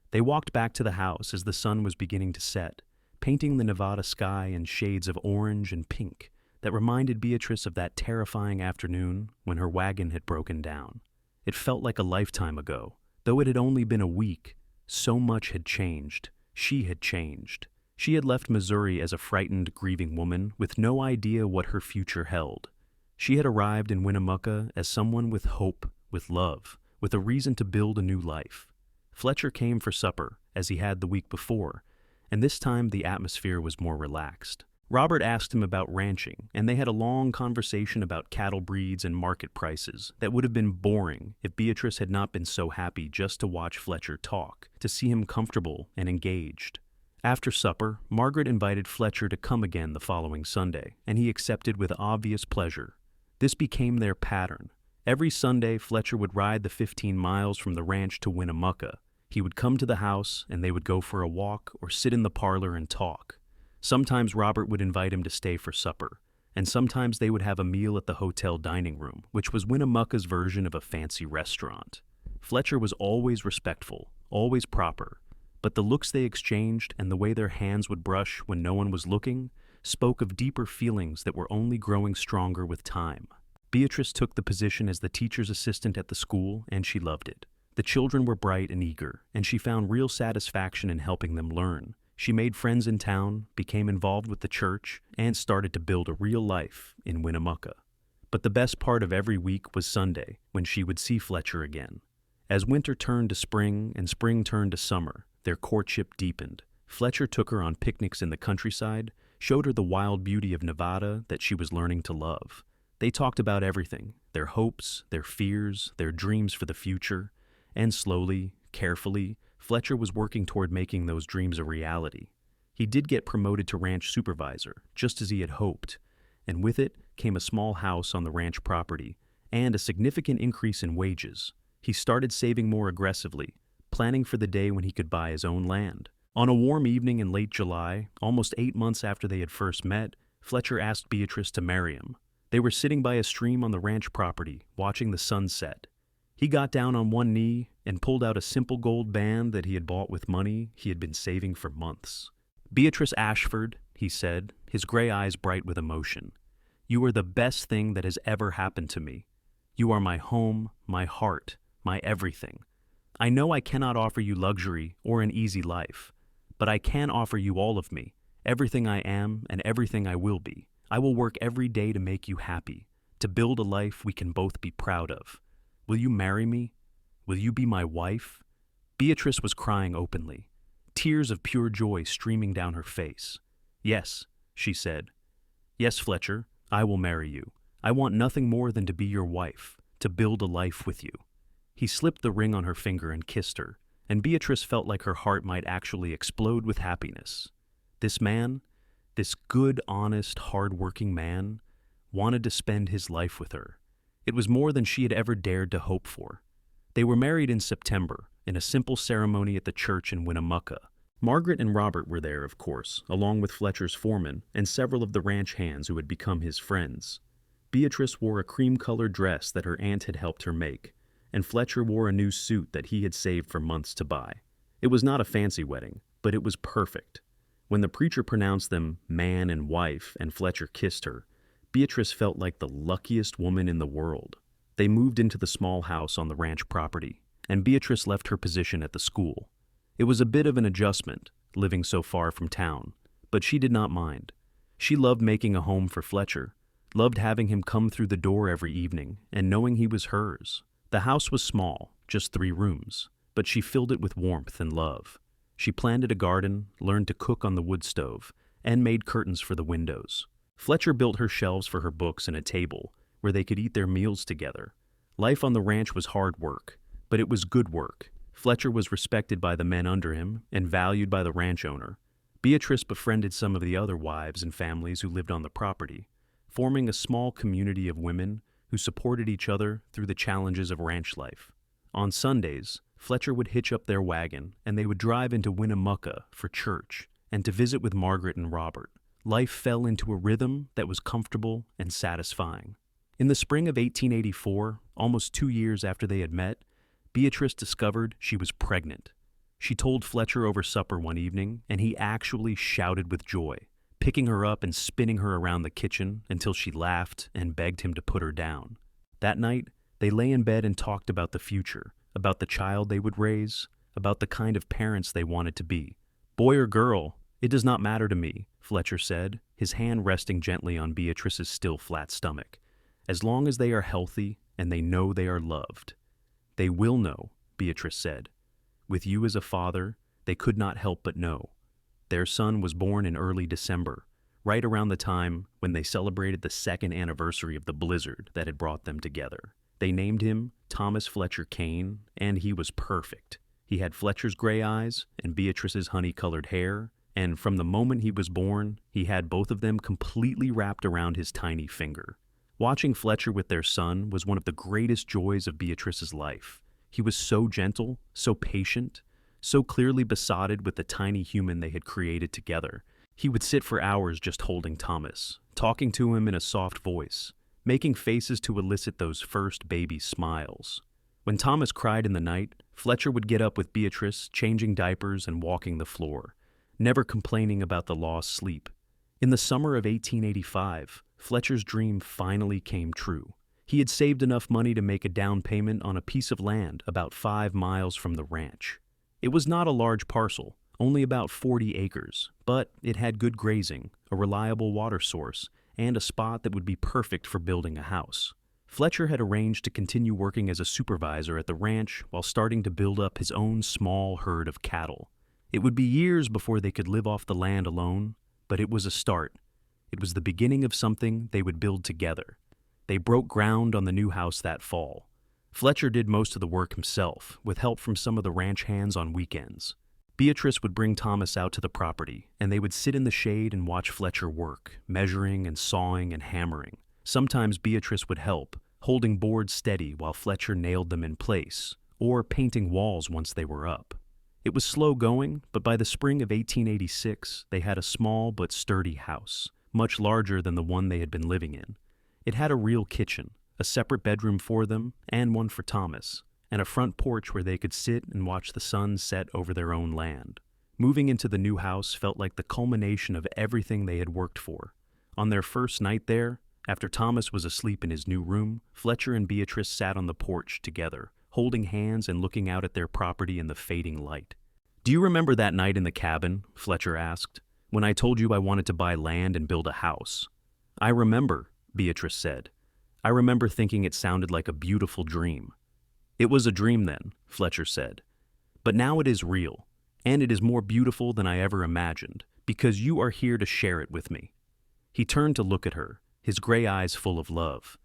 They walked back to the house as the sun was beginning to set, painting the Nevada sky in shades of orange and pink that reminded Beatrice of that terrifying afternoon when her wagon had broken down. It felt like a lifetime ago. Though it had only been a week, so much had changed. She had changed. She had left Missouri as a frightened, grieving woman with no idea what her future held. She had arrived in Winnemucca as someone with hope, with love, with a reason to build a new life. Fletcher came for supper, as he had the week before, and this time the atmosphere was more relaxed. Robert asked him about ranching, and they had a long conversation about cattle breeds and market prices that would have been boring if Beatrice had not been so happy just to watch Fletcher talk, to see him comfortable and engaged. After supper, Margaret invited Fletcher to come again the following Sunday, and he accepted with obvious pleasure. This became their pattern. Every Sunday, Fletcher would ride the 15 miles from the ranch to Winnemucca. He would come to the house, and they would go for a walk or sit in the parlor and talk. Sometimes Robert would invite him to stay for supper, and sometimes they would have a meal at the hotel dining room, which was Winnemucca's version of a fancy restaurant. Fletcher was always respectful, always proper, but the looks they exchanged and the way their hands would brush when no one was looking spoke of deeper feelings that were only growing stronger with time. Beatrice took the position as the teacher's assistant at the school, and she loved it. The children were bright and eager, and she found real satisfaction in helping them learn. She made friends in town, became involved with the church, and started to build a real life in Winnemucca. But the best part of every week was Sunday, when she would see Fletcher again. As winter turned to spring and spring turned to summer, their courtship deepened. Fletcher took her on picnics in the countryside, showed her the wild beauty of Nevada that she was learning to love. They talked about everything, their hopes, their fears, their dreams for the future, and slowly, carefully, Fletcher was working toward making those dreams a reality. He did get promoted to ranch supervisor, just as he had hoped, and with it came a small house on the ranch property and a significant increase in wages. He started saving more aggressively, planning for the day when he could buy his own land. On a warm evening in late July, almost 8 months after they had first met, Fletcher asked Beatrice to marry him. They were sitting by a stream on the ranch property, watching the sun set. He got down on one knee and pulled out a simple gold band that he had bought with money he had been saving for months. "Beatrice Ashford," he said, his gray eyes bright with emotion, "you are the best thing that has ever happened to me. You are my home, my heart, my everything. I know I cannot offer you luxury or an easy life, but I can offer you all of me, everything I am and everything I will be. I will work every day to make you happy, to build a life we can both be proud of. Will you marry me? Will you be my wife?" Beatrice was crying openly, tears of pure joy streaming down her face. "Yes," she said. "Yes, Fletcher, I will marry you. I want nothing more than to be your wife, to build a life with you." He slipped the ring on her finger and kissed her, and Beatrice felt like her heart might actually explode with happiness. This man, this good, honest, hard-working man, wanted to spend his life with her. It was more than she had ever dared to hope for. They were married in September, in a simple ceremony at the church in Winnemucca. Margaret and Robert were there, of course, along with Fletcher's foreman and several of the ranch hands who had become his friends. Beatrice wore a cream-colored dress that her aunt had helped her make, and Fletcher wore a new suit that he had saved for months to buy. It was not a fancy wedding, but it was perfect. When the preacher pronounced them man and wife and Fletcher kissed her, Beatrice felt like the luckiest woman in the world. They moved into the small house on the ranch property, and Beatrice left her position at the school. It was a bit of an adjustment, living so far from town, but she did not mind. She loved making a home for Fletcher, loved having him come through the door every evening, and knowing he was hers. The house was small, just 3 rooms, but she filled it with warmth and love. She planted a garden, learned to cook on the wood stove, and made curtains for the windows. Fletcher built her shelves for her books and a table, where they could eat their meals together. Life on the ranch was hard work, but it was good work. Fletcher was respected by the men under him and valued by the ranch owner. Beatrice befriended some of the other wives and families who lived on the property, forming a small community of women who supported each other through the challenges of ranch life. On Sundays, Fletcher would hitch up their wagon and they would drive into Winnemucca for church and to visit with Margaret and Robert. Life fell into a rhythm that was comfortable and satisfying. In the spring of 1884, almost 2 years after they had met, Beatrice discovered she was pregnant. She told Fletcher over supper one evening, and he actually shouted with joy, picking her up and spinning her around the kitchen until she laughed and begged him to put her down. That night, they lay in bed and talked about the future, about the child they would raise, about the kind of parents they wanted to be. "Boy or girl, it does not matter to me," Fletcher said, his hand resting gently on Beatrice's still flat stomach. "As long as they are healthy and they know they are loved." "They will know," Beatrice said. "With you as a father, they could not help but know." Their son was born in early December, right around the time when they celebrated the 2nd anniversary of the blizzard that had brought them together. They named him Thomas Fletcher Kane, and he was perfect. He had Fletcher's gray eyes and Beatrice's honey-colored hair, and from the moment he was born, he had both of them completely wrapped around his tiny finger. Watching Fletcher with their son was one of the greatest joys of Beatrice's life. He was so gentle, so patient, so clearly besotted with the tiny human they had created together. He would sit for hours just holding Thomas, talking to him in a soft voice, making faces to elicit those first baby smiles. When Thomas cried in the night, Fletcher would get up with Beatrice, changing diapers and walking the floor, never complaining about the lost sleep. In the summer of 1885, Fletcher's dream finally came true. He had saved enough money to make a down payment on a piece of land about 5 miles from the ranch. It was not a large parcel, only about 40 acres, but it had good grazing, a reliable water source, and a spot that would be perfect for building a house. Fletcher had arranged to continue working as a supervisor at the ranch while starting to build up his own small herd of cattle. It would be years before they could live off the land alone, but it was a start. It was the beginning of something they would build together. They broke ground on the new house that fall. Fletcher did most of the work himself, with help from some of the ranch hands on weekends. Beatrice would bring Thomas out to the property, and they would sit in the shade and watch Fletcher work, measuring and sawing and hammering. Sometimes Beatrice would help, holding boards steady while Fletcher nailed them in place, or painting walls once they were up. It was slow going, but by the spring of 1886, they had a small but sturdy house, much larger than the one they had been living in. It had a real kitchen, a separate bedroom for them, and one for Thomas, and a front porch where they could sit and watch the sun set over their own land. Moving into the new house felt like the culmination of everything they had worked for. On their first night there, after Thomas was asleep in his new room, Fletcher and Beatrice sat on the porch together, holding hands and looking out at their property in the fading light. "Do you remember that night in the cabin?" Fletcher asked, "when I told you I wanted to buy land and build a house?" "I remember," Beatrice said. "I remember thinking it sounded like a beautiful dream." "It was a dream then," Fletcher said. "But now it is real, and it is more beautiful than I ever imagined, because you are here to share it with me." He turned to look at her, his gray eyes full of love.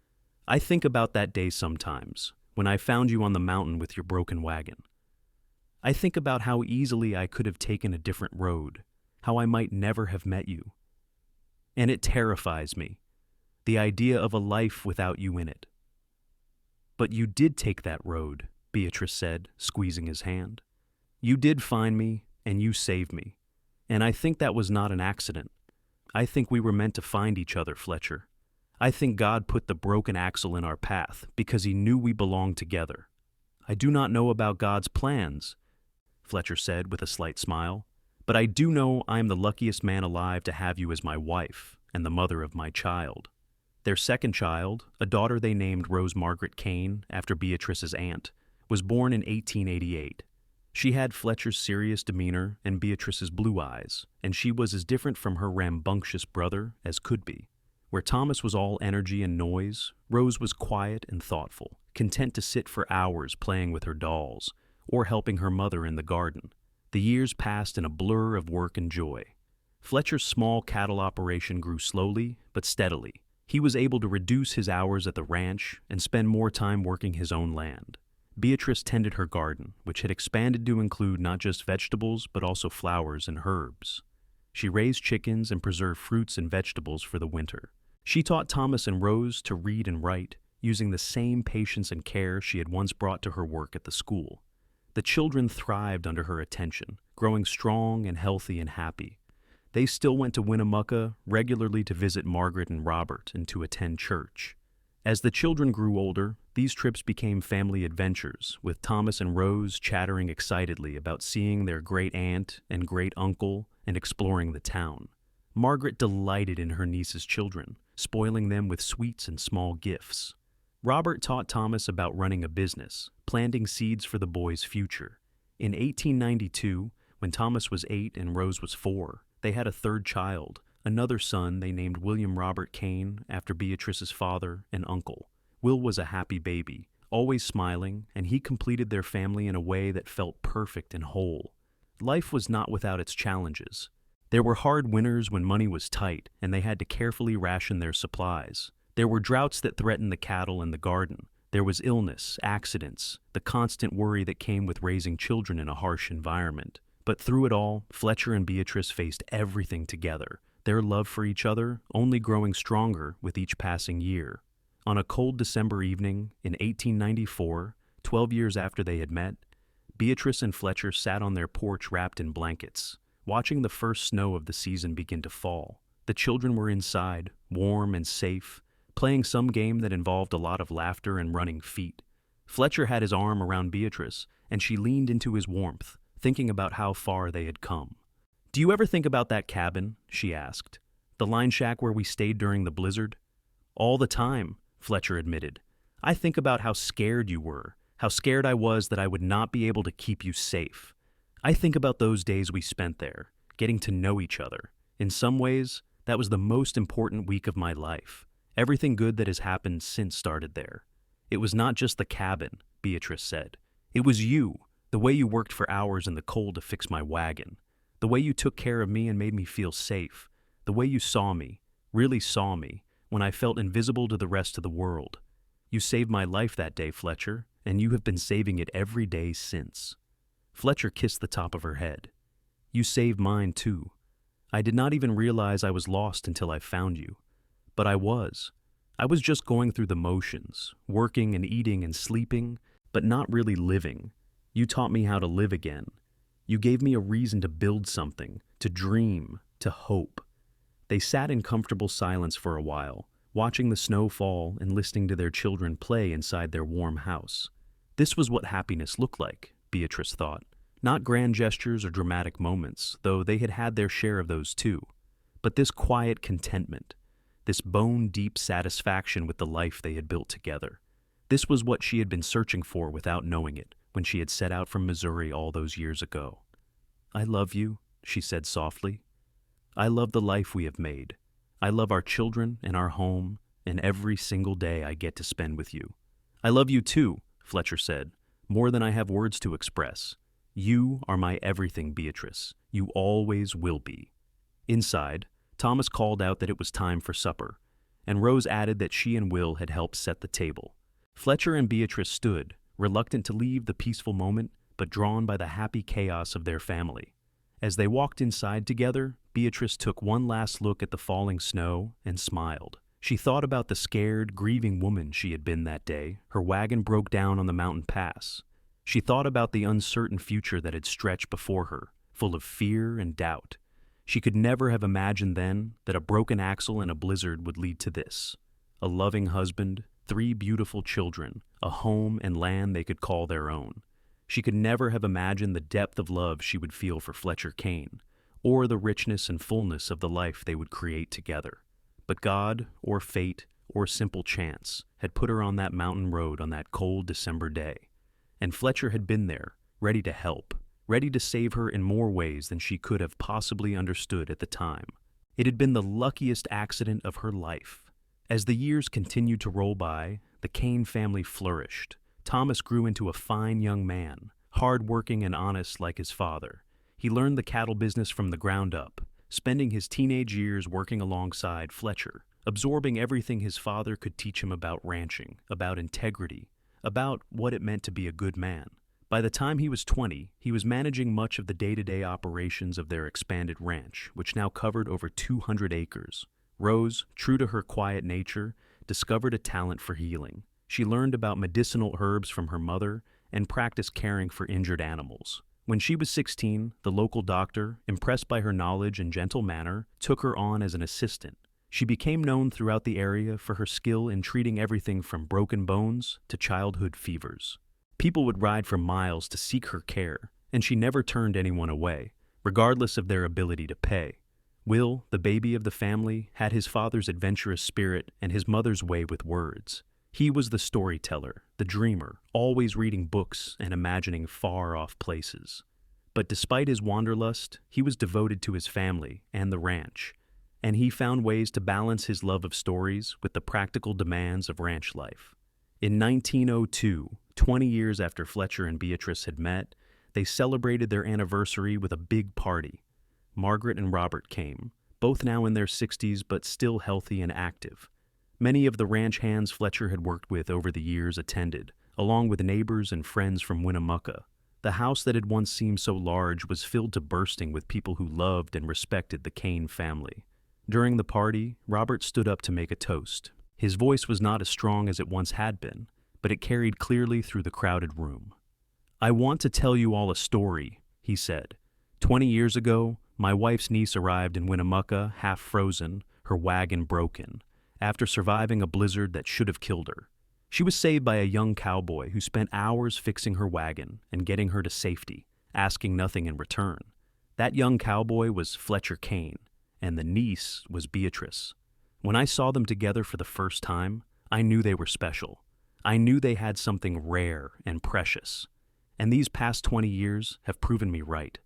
"I think about that day sometimes, when I found you on the mountain with your broken wagon. I think about how easily I could have taken a different road, how I might never have met you. And it terrifies me. the idea of a life without you in it. But you did take that road, Beatrice said, squeezing his hand. You did find me, and you saved me. And I think that was not an accident. I think we were meant to find each other, Fletcher. I think God put the broken axle in our path because he knew we belonged together. I do not know about God's plans, Fletcher said with a slight smile, but I do know I am the luckiest man alive to have you as my wife and the mother of my child. Their second child, a daughter they named Rose Margaret Kane after Beatrice's aunt, was born in 1888. She had Fletcher's serious demeanor and Beatrice's blue eyes, and she was as different from her rambunctious brother as could be. Where Thomas was all energy and noise, Rose was quiet and thoughtful, content to sit for hours playing with her dolls or helping her mother in the garden. The years passed in a blur of work and joy. Fletcher's small cattle operation grew slowly but steadily. He was able to reduce his hours at the ranch and spend more time working his own land. Beatrice tended her garden, which had expanded to include not just vegetables but also flowers and herbs. She raised chickens and preserved fruits and vegetables for the winter. She taught Thomas and Rose to read and write, using the same patience and care she had once brought to her work at the school. The children thrived under her attention, growing strong and healthy and happy. They still went to Winnemucca regularly to visit Margaret and Robert and to attend church. As the children grew older, these trips became family adventures, with Thomas and Rose chattering excitedly about seeing their great-aunt and great-uncle and exploring the town. Margaret delighted in her niece's children, spoiling them with sweets and small gifts. Robert taught Thomas about running a business, planting seeds for the boy's future. In 1892, when Thomas was 8 and Rose was 4, they had a third child, another son they named William Robert Kane after Beatrice's father and uncle. Will was a happy baby, always smiling, and he completed their family in a way that felt perfect and whole. Life was not without its challenges. There were hard winters when money was tight and they had to carefully ration their supplies. There were droughts that threatened the cattle and the garden. There was illness, accidents, the constant worry that came with raising children in a harsh environment. But through it all, Fletcher and Beatrice faced everything together, their love for each other only growing stronger with each passing year. On a cold December evening in 1894, 12 years after they had met, Beatrice and Fletcher sat on their porch wrapped in blankets, watching the first snow of the season begin to fall. The children were inside, warm and safe, playing some game that involved a lot of laughter and running feet. Fletcher had his arm around Beatrice, and she leaned into his warmth, thinking about how far they had come. "Do you ever think about that cabin?" she asked. "The line shack where we stayed during the blizzard?" "All the time," Fletcher admitted. "I think about how scared you were, how scared I was that I would not be able to keep you safe. I think about those days we spent there, getting to know each other. In some ways, that was the most important week of my life. Everything good that has happened since started there. It was not just the cabin," Beatrice said. "It was you, the way you worked for hours in the cold to fix my wagon, the way you took care of me and made me feel safe, the way you saw me, really saw me, when I felt invisible to the rest of the world. You saved my life that day, Fletcher, and you have been saving it every day since." Fletcher kissed the top of her head. "You saved mine too. I did not even realize I was lost until I found you. But I was. I was just going through the motions, working and eating and sleeping, but not really living. You taught me how to live again. You gave me a reason to build something, to dream, to hope." They sat in comfortable silence for a while, watching the snow fall and listening to their children play inside their warm house. This was what happiness looked like, Beatrice thought. Not grand gestures or dramatic moments, though they had had their share of those too, but this quiet contentment, this bone-deep satisfaction with the life they had built together. This was what she had been searching for without knowing it when she had set out from Missouri all those years ago. "I love you," she said softly. "I love the life we have made. I love our children and our home and every single day I get to spend with you." "I love you too," Fletcher said, "more than I have words to express. You are my everything, Beatrice. You always will be." Inside, Thomas called out that it was time for supper, and Rose added that she and Will had helped set the table. Fletcher and Beatrice stood, reluctant to leave the peaceful moment, but drawn by the happy chaos of their family. As they walked inside together, Beatrice took one last look at the falling snow and smiled. She thought about the scared, grieving woman she had been that day her wagon broke down on the mountain pass. She thought about the uncertain future that had stretched before her, full of fear and doubt. She could never have imagined then that a broken axle in a blizzard would lead to this: a loving husband, 3 beautiful children, a home and land they could call their own. She could never have imagined the depth of love she would feel for Fletcher Kane, or the richness and fullness of the life they would create together. But God, or fate, or simple chance, had put her on that mountain road on that cold December day. And Fletcher had been there, ready to help, ready to save her in more ways than she could have possibly understood at the time. It had been the luckiest accident of her life. As the years continued to roll by, the Kane family flourished. Thomas grew into a fine young man, hard-working and honest like his father. He learned the cattle business from the ground up, spending his teenage years working alongside Fletcher, absorbing everything his father could teach him about ranching, about integrity, about what it meant to be a good man. By the time he was 20, he was managing much of the day-to-day operations of their expanded ranch, which now covered over 200 acres. Rose, true to her quiet nature, discovered a talent for healing. She learned about medicinal herbs from her mother and practiced caring for injured animals. When she was 16, the local doctor, impressed by her knowledge and gentle manner, took her on as an assistant. She became known throughout the area for her skill in treating everything from broken bones to childhood fevers. People would ride for miles to seek her care, and she never turned anyone away, regardless of their ability to pay. Will, the baby of the family, had his father's adventurous spirit and his mother's way with words. He was the storyteller, the dreamer, always reading books and imagining far-off places. But despite his wanderlust, he was devoted to his family and the ranch, and he found ways to balance his love of stories with the practical demands of ranch life. In 1902, 20 years after Fletcher and Beatrice had met, they celebrated their anniversary with a big party. Margaret and Robert came, both now in their 60s but still healthy and active. Many of the ranch hands Fletcher had worked with over the years attended, along with neighbors and friends from Winnemucca. The house that had once seemed so large was filled to bursting with people who loved and respected the Kane family. During the party, Robert stood up to make a toast. His voice was not as strong as it once had been, but it carried clearly through the crowded room. "I want to tell you all a story," he said. 20 years ago, my wife's niece arrived in Winnemucca, half frozen, her wagon broken, after surviving a blizzard that should have killed her. She was saved by a young cowboy who spent hours fixing her wagon and getting her to safety, asking nothing in return. That young cowboy was Fletcher Kane, and the niece was Beatrice. When I saw them together for the first time, I knew they were special. I knew they had something rare and precious. And these past 20 years have proven me right.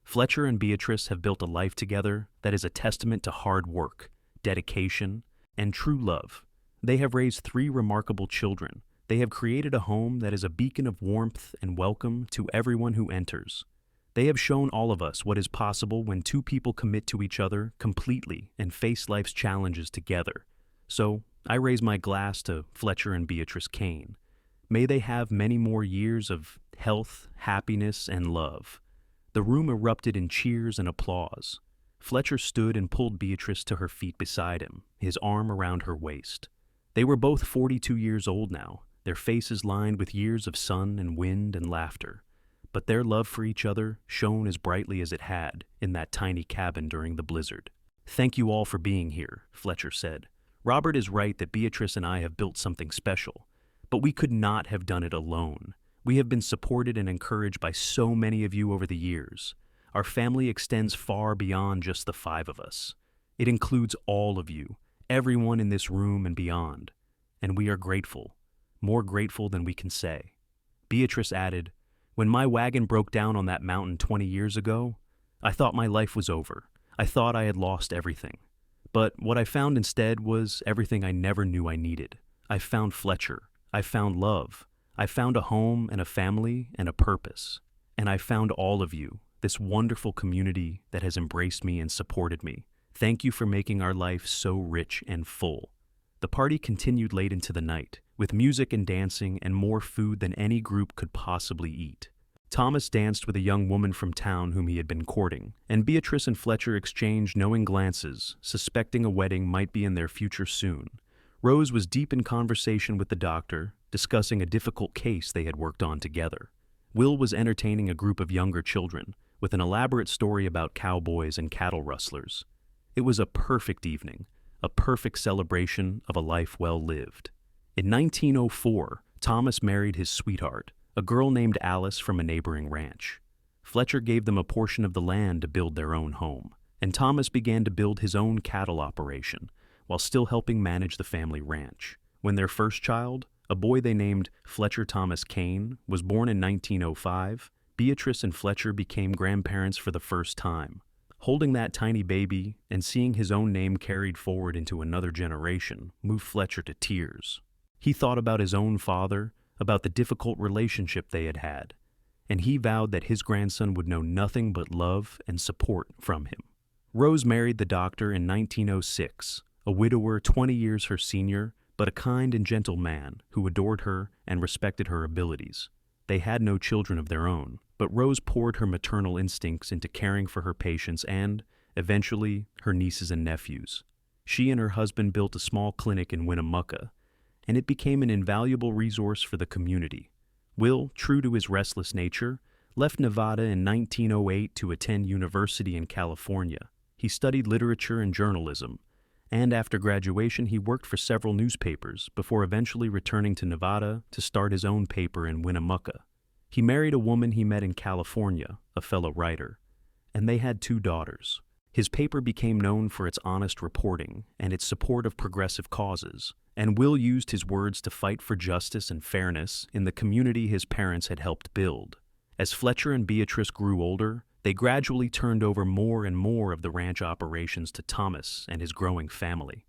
Fletcher and Beatrice have built a life together that is a testament to hard work, dedication, and true love. They have raised 3 remarkable children. They have created a home that is a beacon of warmth and welcome to everyone who enters. They have shown all of us what is possible when 2 people commit to each other completely and face life's challenges together. So, I raise my glass to Fletcher and Beatrice Kane. May they have many more years of health, happiness, and love. The room erupted in cheers and applause. Fletcher stood and pulled Beatrice to her feet beside him, his arm around her waist. They were both 42 years old now, their faces lined with years of sun and wind and laughter. But their love for each other shone as brightly as it had in that tiny cabin during the blizzard. "Thank you all for being here," Fletcher said. "Robert is right that Beatrice and I have built something special, but we could not have done it alone. We have been supported and encouraged by so many of you over the years. Our family extends far beyond just the 5 of us. It includes all of you, everyone in this room and beyond, and we are grateful, more grateful than we can say." Beatrice added, "When my wagon broke down on that mountain 20 years ago, I thought my life was over. I thought I had lost everything. But what I found instead was everything I never knew I needed. I found Fletcher. I found love. I found a home and a family and a purpose. And I found all of you, this wonderful community that has embraced me and supported me. Thank you for making our life so rich and full." The party continued late into the night, with music and dancing and more food than any group could possibly eat. Thomas danced with a young woman from town whom he had been courting, and Beatrice and Fletcher exchanged knowing glances, suspecting a wedding might be in their future soon. Rose was deep in conversation with the doctor, discussing a difficult case they had worked on together. Will was entertaining a group of younger children with an elaborate story about cowboys and cattle rustlers. It was a perfect evening, a perfect celebration of a life well lived. In 1904, Thomas married his sweetheart, a girl named Alice from a neighboring ranch. Fletcher gave them a portion of the land to build their own home, and Thomas began to build his own cattle operation while still helping manage the family ranch. When their first child, a boy they named Fletcher Thomas Kane, was born in 1905, Beatrice and Fletcher became grandparents for the first time. Holding that tiny baby and seeing his own name carried forward into another generation moved Fletcher to tears. He thought about his own father, about the difficult relationship they had had, and he vowed that his grandson would know nothing but love and support from him. Rose married the doctor in 1906, a widower 20 years her senior, but a kind and gentle man who adored her and respected her abilities. They had no children of their own, but Rose poured her maternal instincts into caring for her patients and, eventually, her nieces and nephews. She and her husband built a small clinic in Winnemucca, and it became an invaluable resource for the community. Will, true to his restless nature, left Nevada in 1908 to attend university in California. He studied literature and journalism, and after graduation he worked for several newspapers before eventually returning to Nevada to start his own paper in Winnemucca. He married a woman he met in California, a fellow writer, and they had 2 daughters. His paper became known for its honest reporting and its support of progressive causes, and Will used his words to fight for justice and fairness in the community his parents had helped build. As Fletcher and Beatrice grew older, they gradually turned over more and more of the ranch operations to Thomas and his growing family.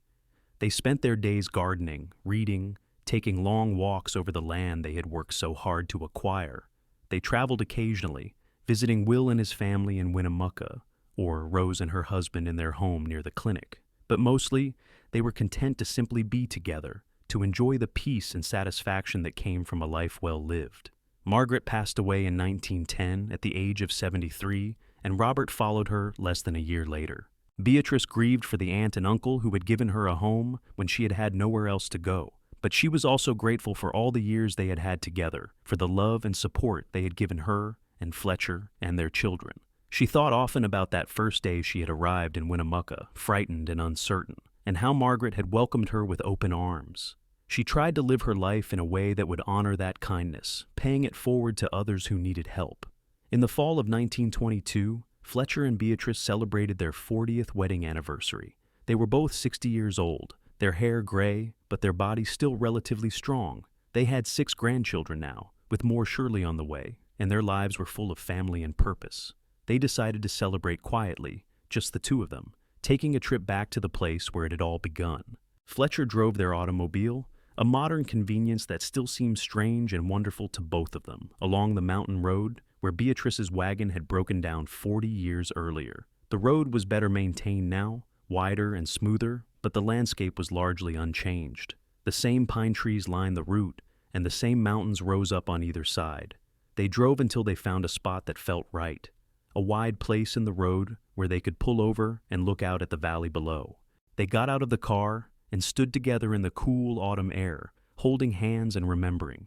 They spent their days gardening, reading, taking long walks over the land they had worked so hard to acquire. They traveled occasionally, visiting Will and his family in Winnemucca, or Rose and her husband in their home near the clinic. But mostly, they were content to simply be together, to enjoy the peace and satisfaction that came from a life well lived. Margaret passed away in 1910 at the age of 73, and Robert followed her less than a year later. Beatrice grieved for the aunt and uncle who had given her a home when she had had nowhere else to go, but she was also grateful for all the years they had had together, for the love and support they had given her and Fletcher and their children. She thought often about that first day she had arrived in Winnemucca, frightened and uncertain, and how Margaret had welcomed her with open arms. She tried to live her life in a way that would honor that kindness, paying it forward to others who needed help. In the fall of 1922, Fletcher and Beatrice celebrated their 40th wedding anniversary. They were both 60 years old, their hair gray, but their bodies still relatively strong. They had 6 grandchildren now, with more surely on the way, and their lives were full of family and purpose. They decided to celebrate quietly, just the 2 of them, taking a trip back to the place where it had all begun. Fletcher drove their automobile, a modern convenience that still seemed strange and wonderful to both of them, along the mountain road where Beatrice's wagon had broken down 40 years earlier. The road was better maintained now, wider and smoother, but the landscape was largely unchanged. The same pine trees lined the route, and the same mountains rose up on either side. They drove until they found a spot that felt right, a wide place in the road where they could pull over and look out at the valley below. They got out of the car and stood together in the cool autumn air, holding hands and remembering.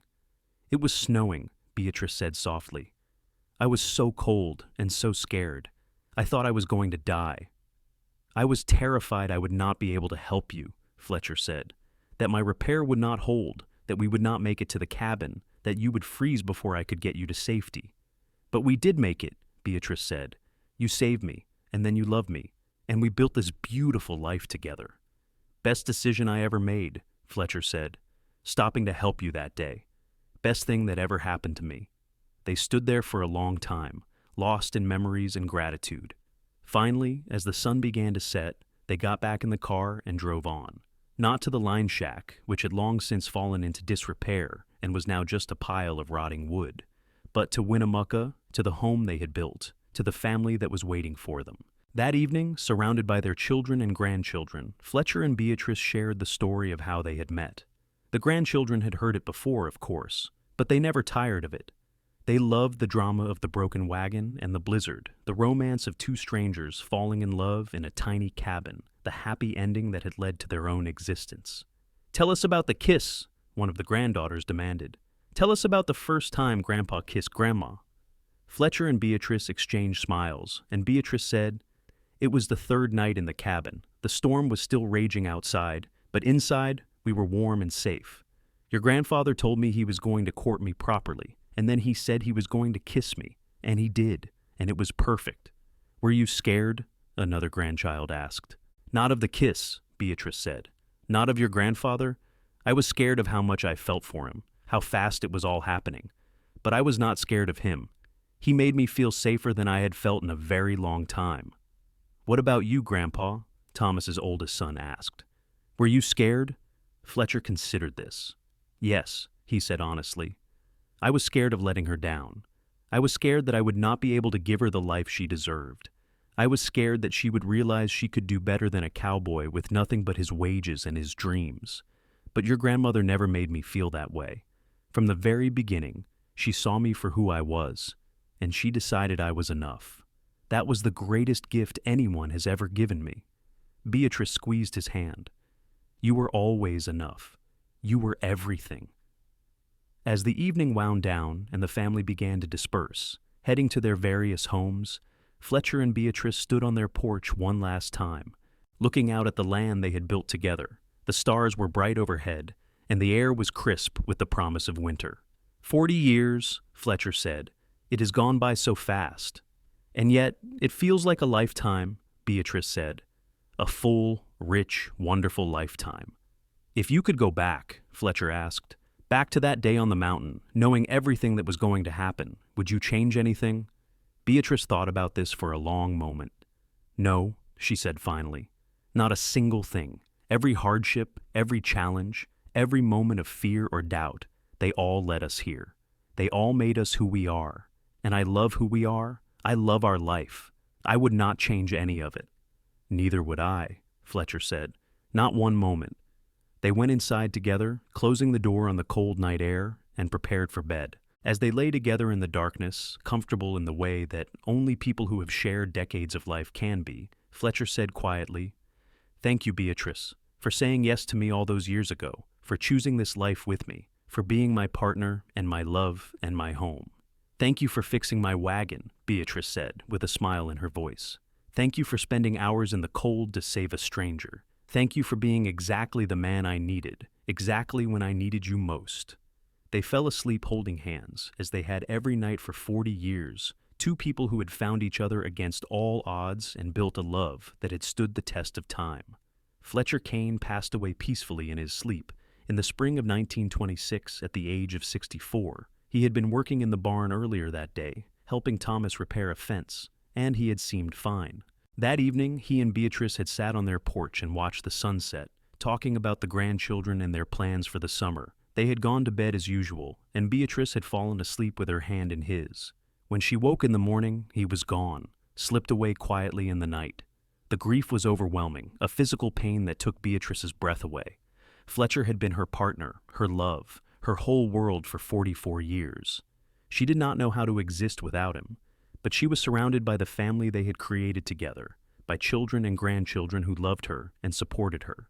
"It was snowing," Beatrice said softly. "I was so cold and so scared. I thought I was going to die." "I was terrified I would not be able to help you," Fletcher said, "that my repair would not hold, that we would not make it to the cabin, that you would freeze before I could get you to safety." "But we did make it," Beatrice said. "You saved me, and then you loved me, and we built this beautiful life together." "Best decision I ever made," Fletcher said, "stopping to help you that day. Best thing that ever happened to me." They stood there for a long time, lost in memories and gratitude. Finally, as the sun began to set, they got back in the car and drove on. Not to the line shack, which had long since fallen into disrepair and was now just a pile of rotting wood, but to Winnemucca, to the home they had built, to the family that was waiting for them. That evening, surrounded by their children and grandchildren, Fletcher and Beatrice shared the story of how they had met. The grandchildren had heard it before, of course, but they never tired of it. They loved the drama of the broken wagon and the blizzard, the romance of 2 strangers falling in love in a tiny cabin, the happy ending that had led to their own existence. "Tell us about the kiss," one of the granddaughters demanded. "Tell us about the first time Grandpa kissed Grandma." Fletcher and Beatrice exchanged smiles, and Beatrice said, "It was the third night in the cabin. The storm was still raging outside, but inside, we were warm and safe. Your grandfather told me he was going to court me properly, and then he said he was going to kiss me, and he did, and it was perfect." "Were you scared?" another grandchild asked. "Not of the kiss," Beatrice said. "Not of your grandfather? I was scared of how much I felt for him, how fast it was all happening. But I was not scared of him. He made me feel safer than I had felt in a very long time." "What about you, Grandpa?" Thomas's oldest son asked. "Were you scared?" Fletcher considered this. "Yes," he said honestly. "I was scared of letting her down. I was scared that I would not be able to give her the life she deserved. I was scared that she would realize she could do better than a cowboy with nothing but his wages and his dreams. But your grandmother never made me feel that way. From the very beginning, she saw me for who I was, and she decided I was enough. That was the greatest gift anyone has ever given me." Beatrice squeezed his hand. "You were always enough. You were everything." As the evening wound down and the family began to disperse, heading to their various homes, Fletcher and Beatrice stood on their porch one last time, looking out at the land they had built together. The stars were bright overhead, and the air was crisp with the promise of winter. 40 years, Fletcher said. "It has gone by so fast." "And yet, it feels like a lifetime," Beatrice said. "A full, rich, wonderful lifetime." "If you could go back," Fletcher asked, "back to that day on the mountain, knowing everything that was going to happen, would you change anything?" Beatrice thought about this for a long moment. "No," she said finally. "Not a single thing. Every hardship, every challenge, every moment of fear or doubt, they all led us here. They all made us who we are. And I love who we are. I love our life. I would not change any of it." "Neither would I," Fletcher said. "Not one moment." They went inside together, closing the door on the cold night air, and prepared for bed. As they lay together in the darkness, comfortable in the way that only people who have shared decades of life can be, Fletcher said quietly, "Thank you, Beatrice, for saying yes to me all those years ago, for choosing this life with me, for being my partner and my love and my home." "Thank you for fixing my wagon," Beatrice said, with a smile in her voice. "Thank you for spending hours in the cold to save a stranger. Thank you for being exactly the man I needed, exactly when I needed you most." They fell asleep holding hands, as they had every night for 40 years, two people who had found each other against all odds and built a love that had stood the test of time. Fletcher Kane passed away peacefully in his sleep in the spring of 1926 at the age of 64. He had been working in the barn earlier that day, helping Thomas repair a fence, and he had seemed fine. That evening, he and Beatrice had sat on their porch and watched the sunset, talking about the grandchildren and their plans for the summer. They had gone to bed as usual, and Beatrice had fallen asleep with her hand in his. When she woke in the morning, he was gone, slipped away quietly in the night. The grief was overwhelming, a physical pain that took Beatrice's breath away. Fletcher had been her partner, her love, her whole world for 44 years. She did not know how to exist without him, but she was surrounded by the family they had created together, by children and grandchildren who loved her and supported her.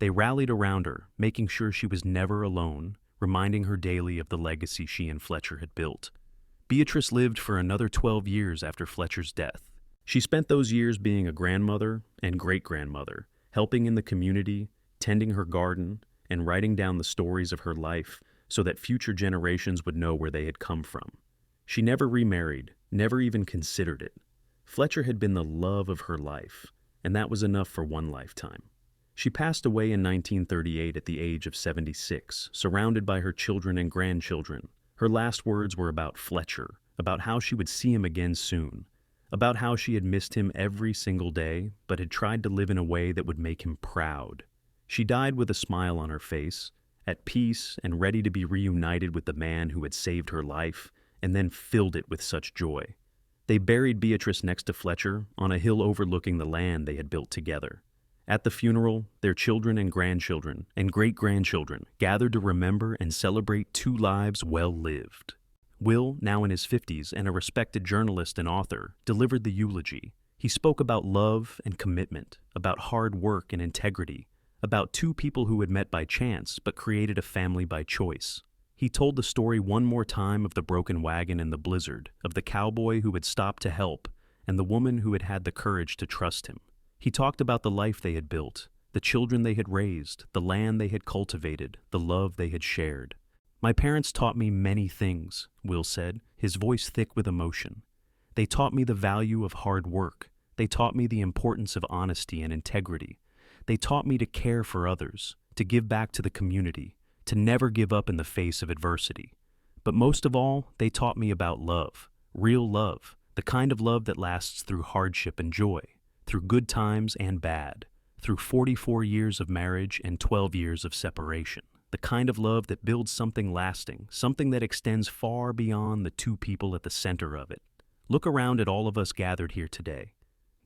They rallied around her, making sure she was never alone, reminding her daily of the legacy she and Fletcher had built. Beatrice lived for another 12 years after Fletcher's death. She spent those years being a grandmother and great-grandmother, helping in the community, tending her garden, and writing down the stories of her life so that future generations would know where they had come from. She never remarried, never even considered it. Fletcher had been the love of her life, and that was enough for one lifetime. She passed away in 1938 at the age of 76, surrounded by her children and grandchildren. Her last words were about Fletcher, about how she would see him again soon, about how she had missed him every single day, but had tried to live in a way that would make him proud. She died with a smile on her face, at peace and ready to be reunited with the man who had saved her life, and then filled it with such joy. They buried Beatrice next to Fletcher on a hill overlooking the land they had built together. At the funeral, their children and grandchildren and great-grandchildren gathered to remember and celebrate 2 lives well lived. Will, now in his 50s and a respected journalist and author, delivered the eulogy. He spoke about love and commitment, about hard work and integrity, about two people who had met by chance but created a family by choice. He told the story one more time of the broken wagon and the blizzard, of the cowboy who had stopped to help, and the woman who had had the courage to trust him. He talked about the life they had built, the children they had raised, the land they had cultivated, the love they had shared. "My parents taught me many things," Will said, his voice thick with emotion. "They taught me the value of hard work. They taught me the importance of honesty and integrity. They taught me to care for others, to give back to the community, to never give up in the face of adversity. But most of all, they taught me about love, real love, the kind of love that lasts through hardship and joy, through good times and bad, through 44 years of marriage and 12 years of separation. The kind of love that builds something lasting, something that extends far beyond the two people at the center of it. Look around at all of us gathered here today.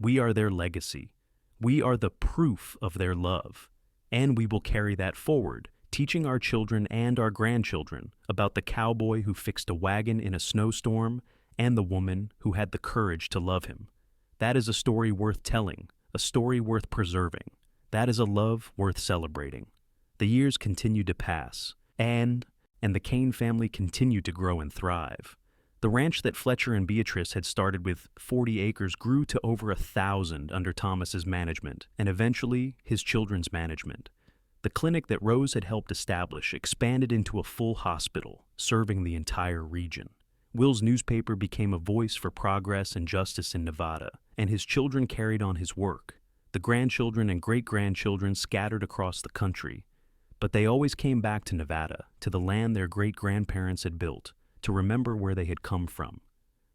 We are their legacy. We are the proof of their love. And we will carry that forward, teaching our children and our grandchildren about the cowboy who fixed a wagon in a snowstorm and the woman who had the courage to love him. That is a story worth telling, a story worth preserving. That is a love worth celebrating." The years continued to pass, and the Kane family continued to grow and thrive. The ranch that Fletcher and Beatrice had started with 40 acres grew to over 1,000 under Thomas's management, and eventually his children's management. The clinic that Rose had helped establish expanded into a full hospital, serving the entire region. Will's newspaper became a voice for progress and justice in Nevada, and his children carried on his work. The grandchildren and great-grandchildren scattered across the country, but they always came back to Nevada, to the land their great-grandparents had built, to remember where they had come from.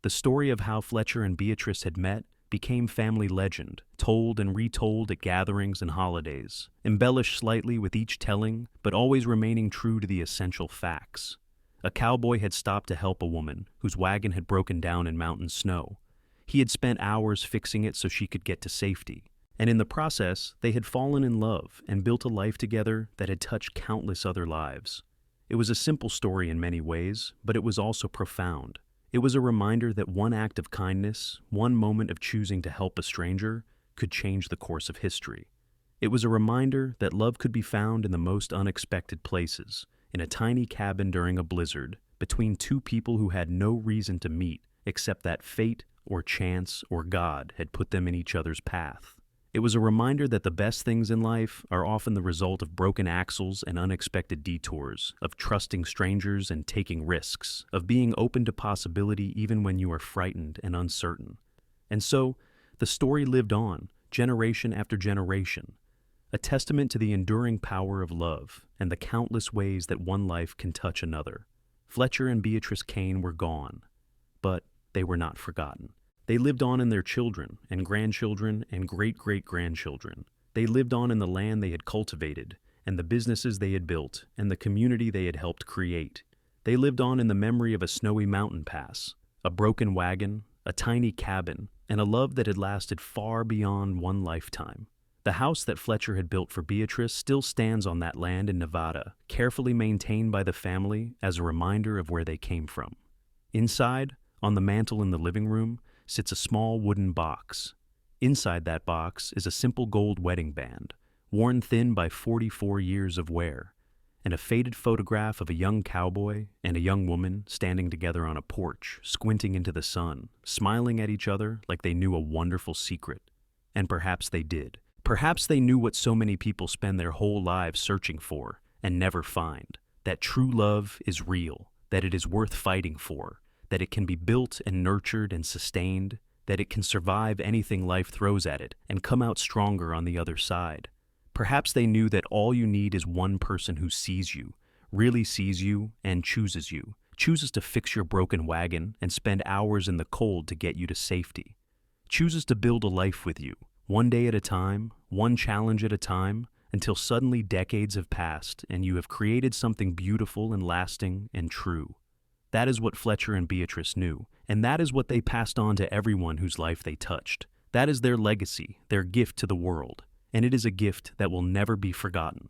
The story of how Fletcher and Beatrice had met became family legend, told and retold at gatherings and holidays, embellished slightly with each telling, but always remaining true to the essential facts. A cowboy had stopped to help a woman whose wagon had broken down in mountain snow. He had spent hours fixing it so she could get to safety. And in the process, they had fallen in love and built a life together that had touched countless other lives. It was a simple story in many ways, but it was also profound. It was a reminder that one act of kindness, one moment of choosing to help a stranger, could change the course of history. It was a reminder that love could be found in the most unexpected places, in a tiny cabin during a blizzard, between two people who had no reason to meet except that fate or chance or God had put them in each other's path. It was a reminder that the best things in life are often the result of broken axles and unexpected detours, of trusting strangers and taking risks, of being open to possibility even when you are frightened and uncertain. And so, the story lived on, generation after generation, a testament to the enduring power of love and the countless ways that one life can touch another. Fletcher and Beatrice Kane were gone, but they were not forgotten. They lived on in their children and grandchildren and great-great-grandchildren. They lived on in the land they had cultivated and the businesses they had built and the community they had helped create. They lived on in the memory of a snowy mountain pass, a broken wagon, a tiny cabin, and a love that had lasted far beyond one lifetime. The house that Fletcher had built for Beatrice still stands on that land in Nevada, carefully maintained by the family as a reminder of where they came from. Inside, on the mantel in the living room, sits a small wooden box. Inside that box is a simple gold wedding band, worn thin by 44 years of wear, and a faded photograph of a young cowboy and a young woman standing together on a porch, squinting into the sun, smiling at each other like they knew a wonderful secret. And perhaps they did. Perhaps they knew what so many people spend their whole lives searching for and never find, that true love is real, that it is worth fighting for, that it can be built and nurtured and sustained, that it can survive anything life throws at it and come out stronger on the other side. Perhaps they knew that all you need is one person who sees you, really sees you, and chooses you, chooses to fix your broken wagon and spend hours in the cold to get you to safety, chooses to build a life with you, one day at a time, one challenge at a time, until suddenly decades have passed and you have created something beautiful and lasting and true. That is what Fletcher and Beatrice knew, and that is what they passed on to everyone whose life they touched. That is their legacy, their gift to the world, and it is a gift that will never be forgotten.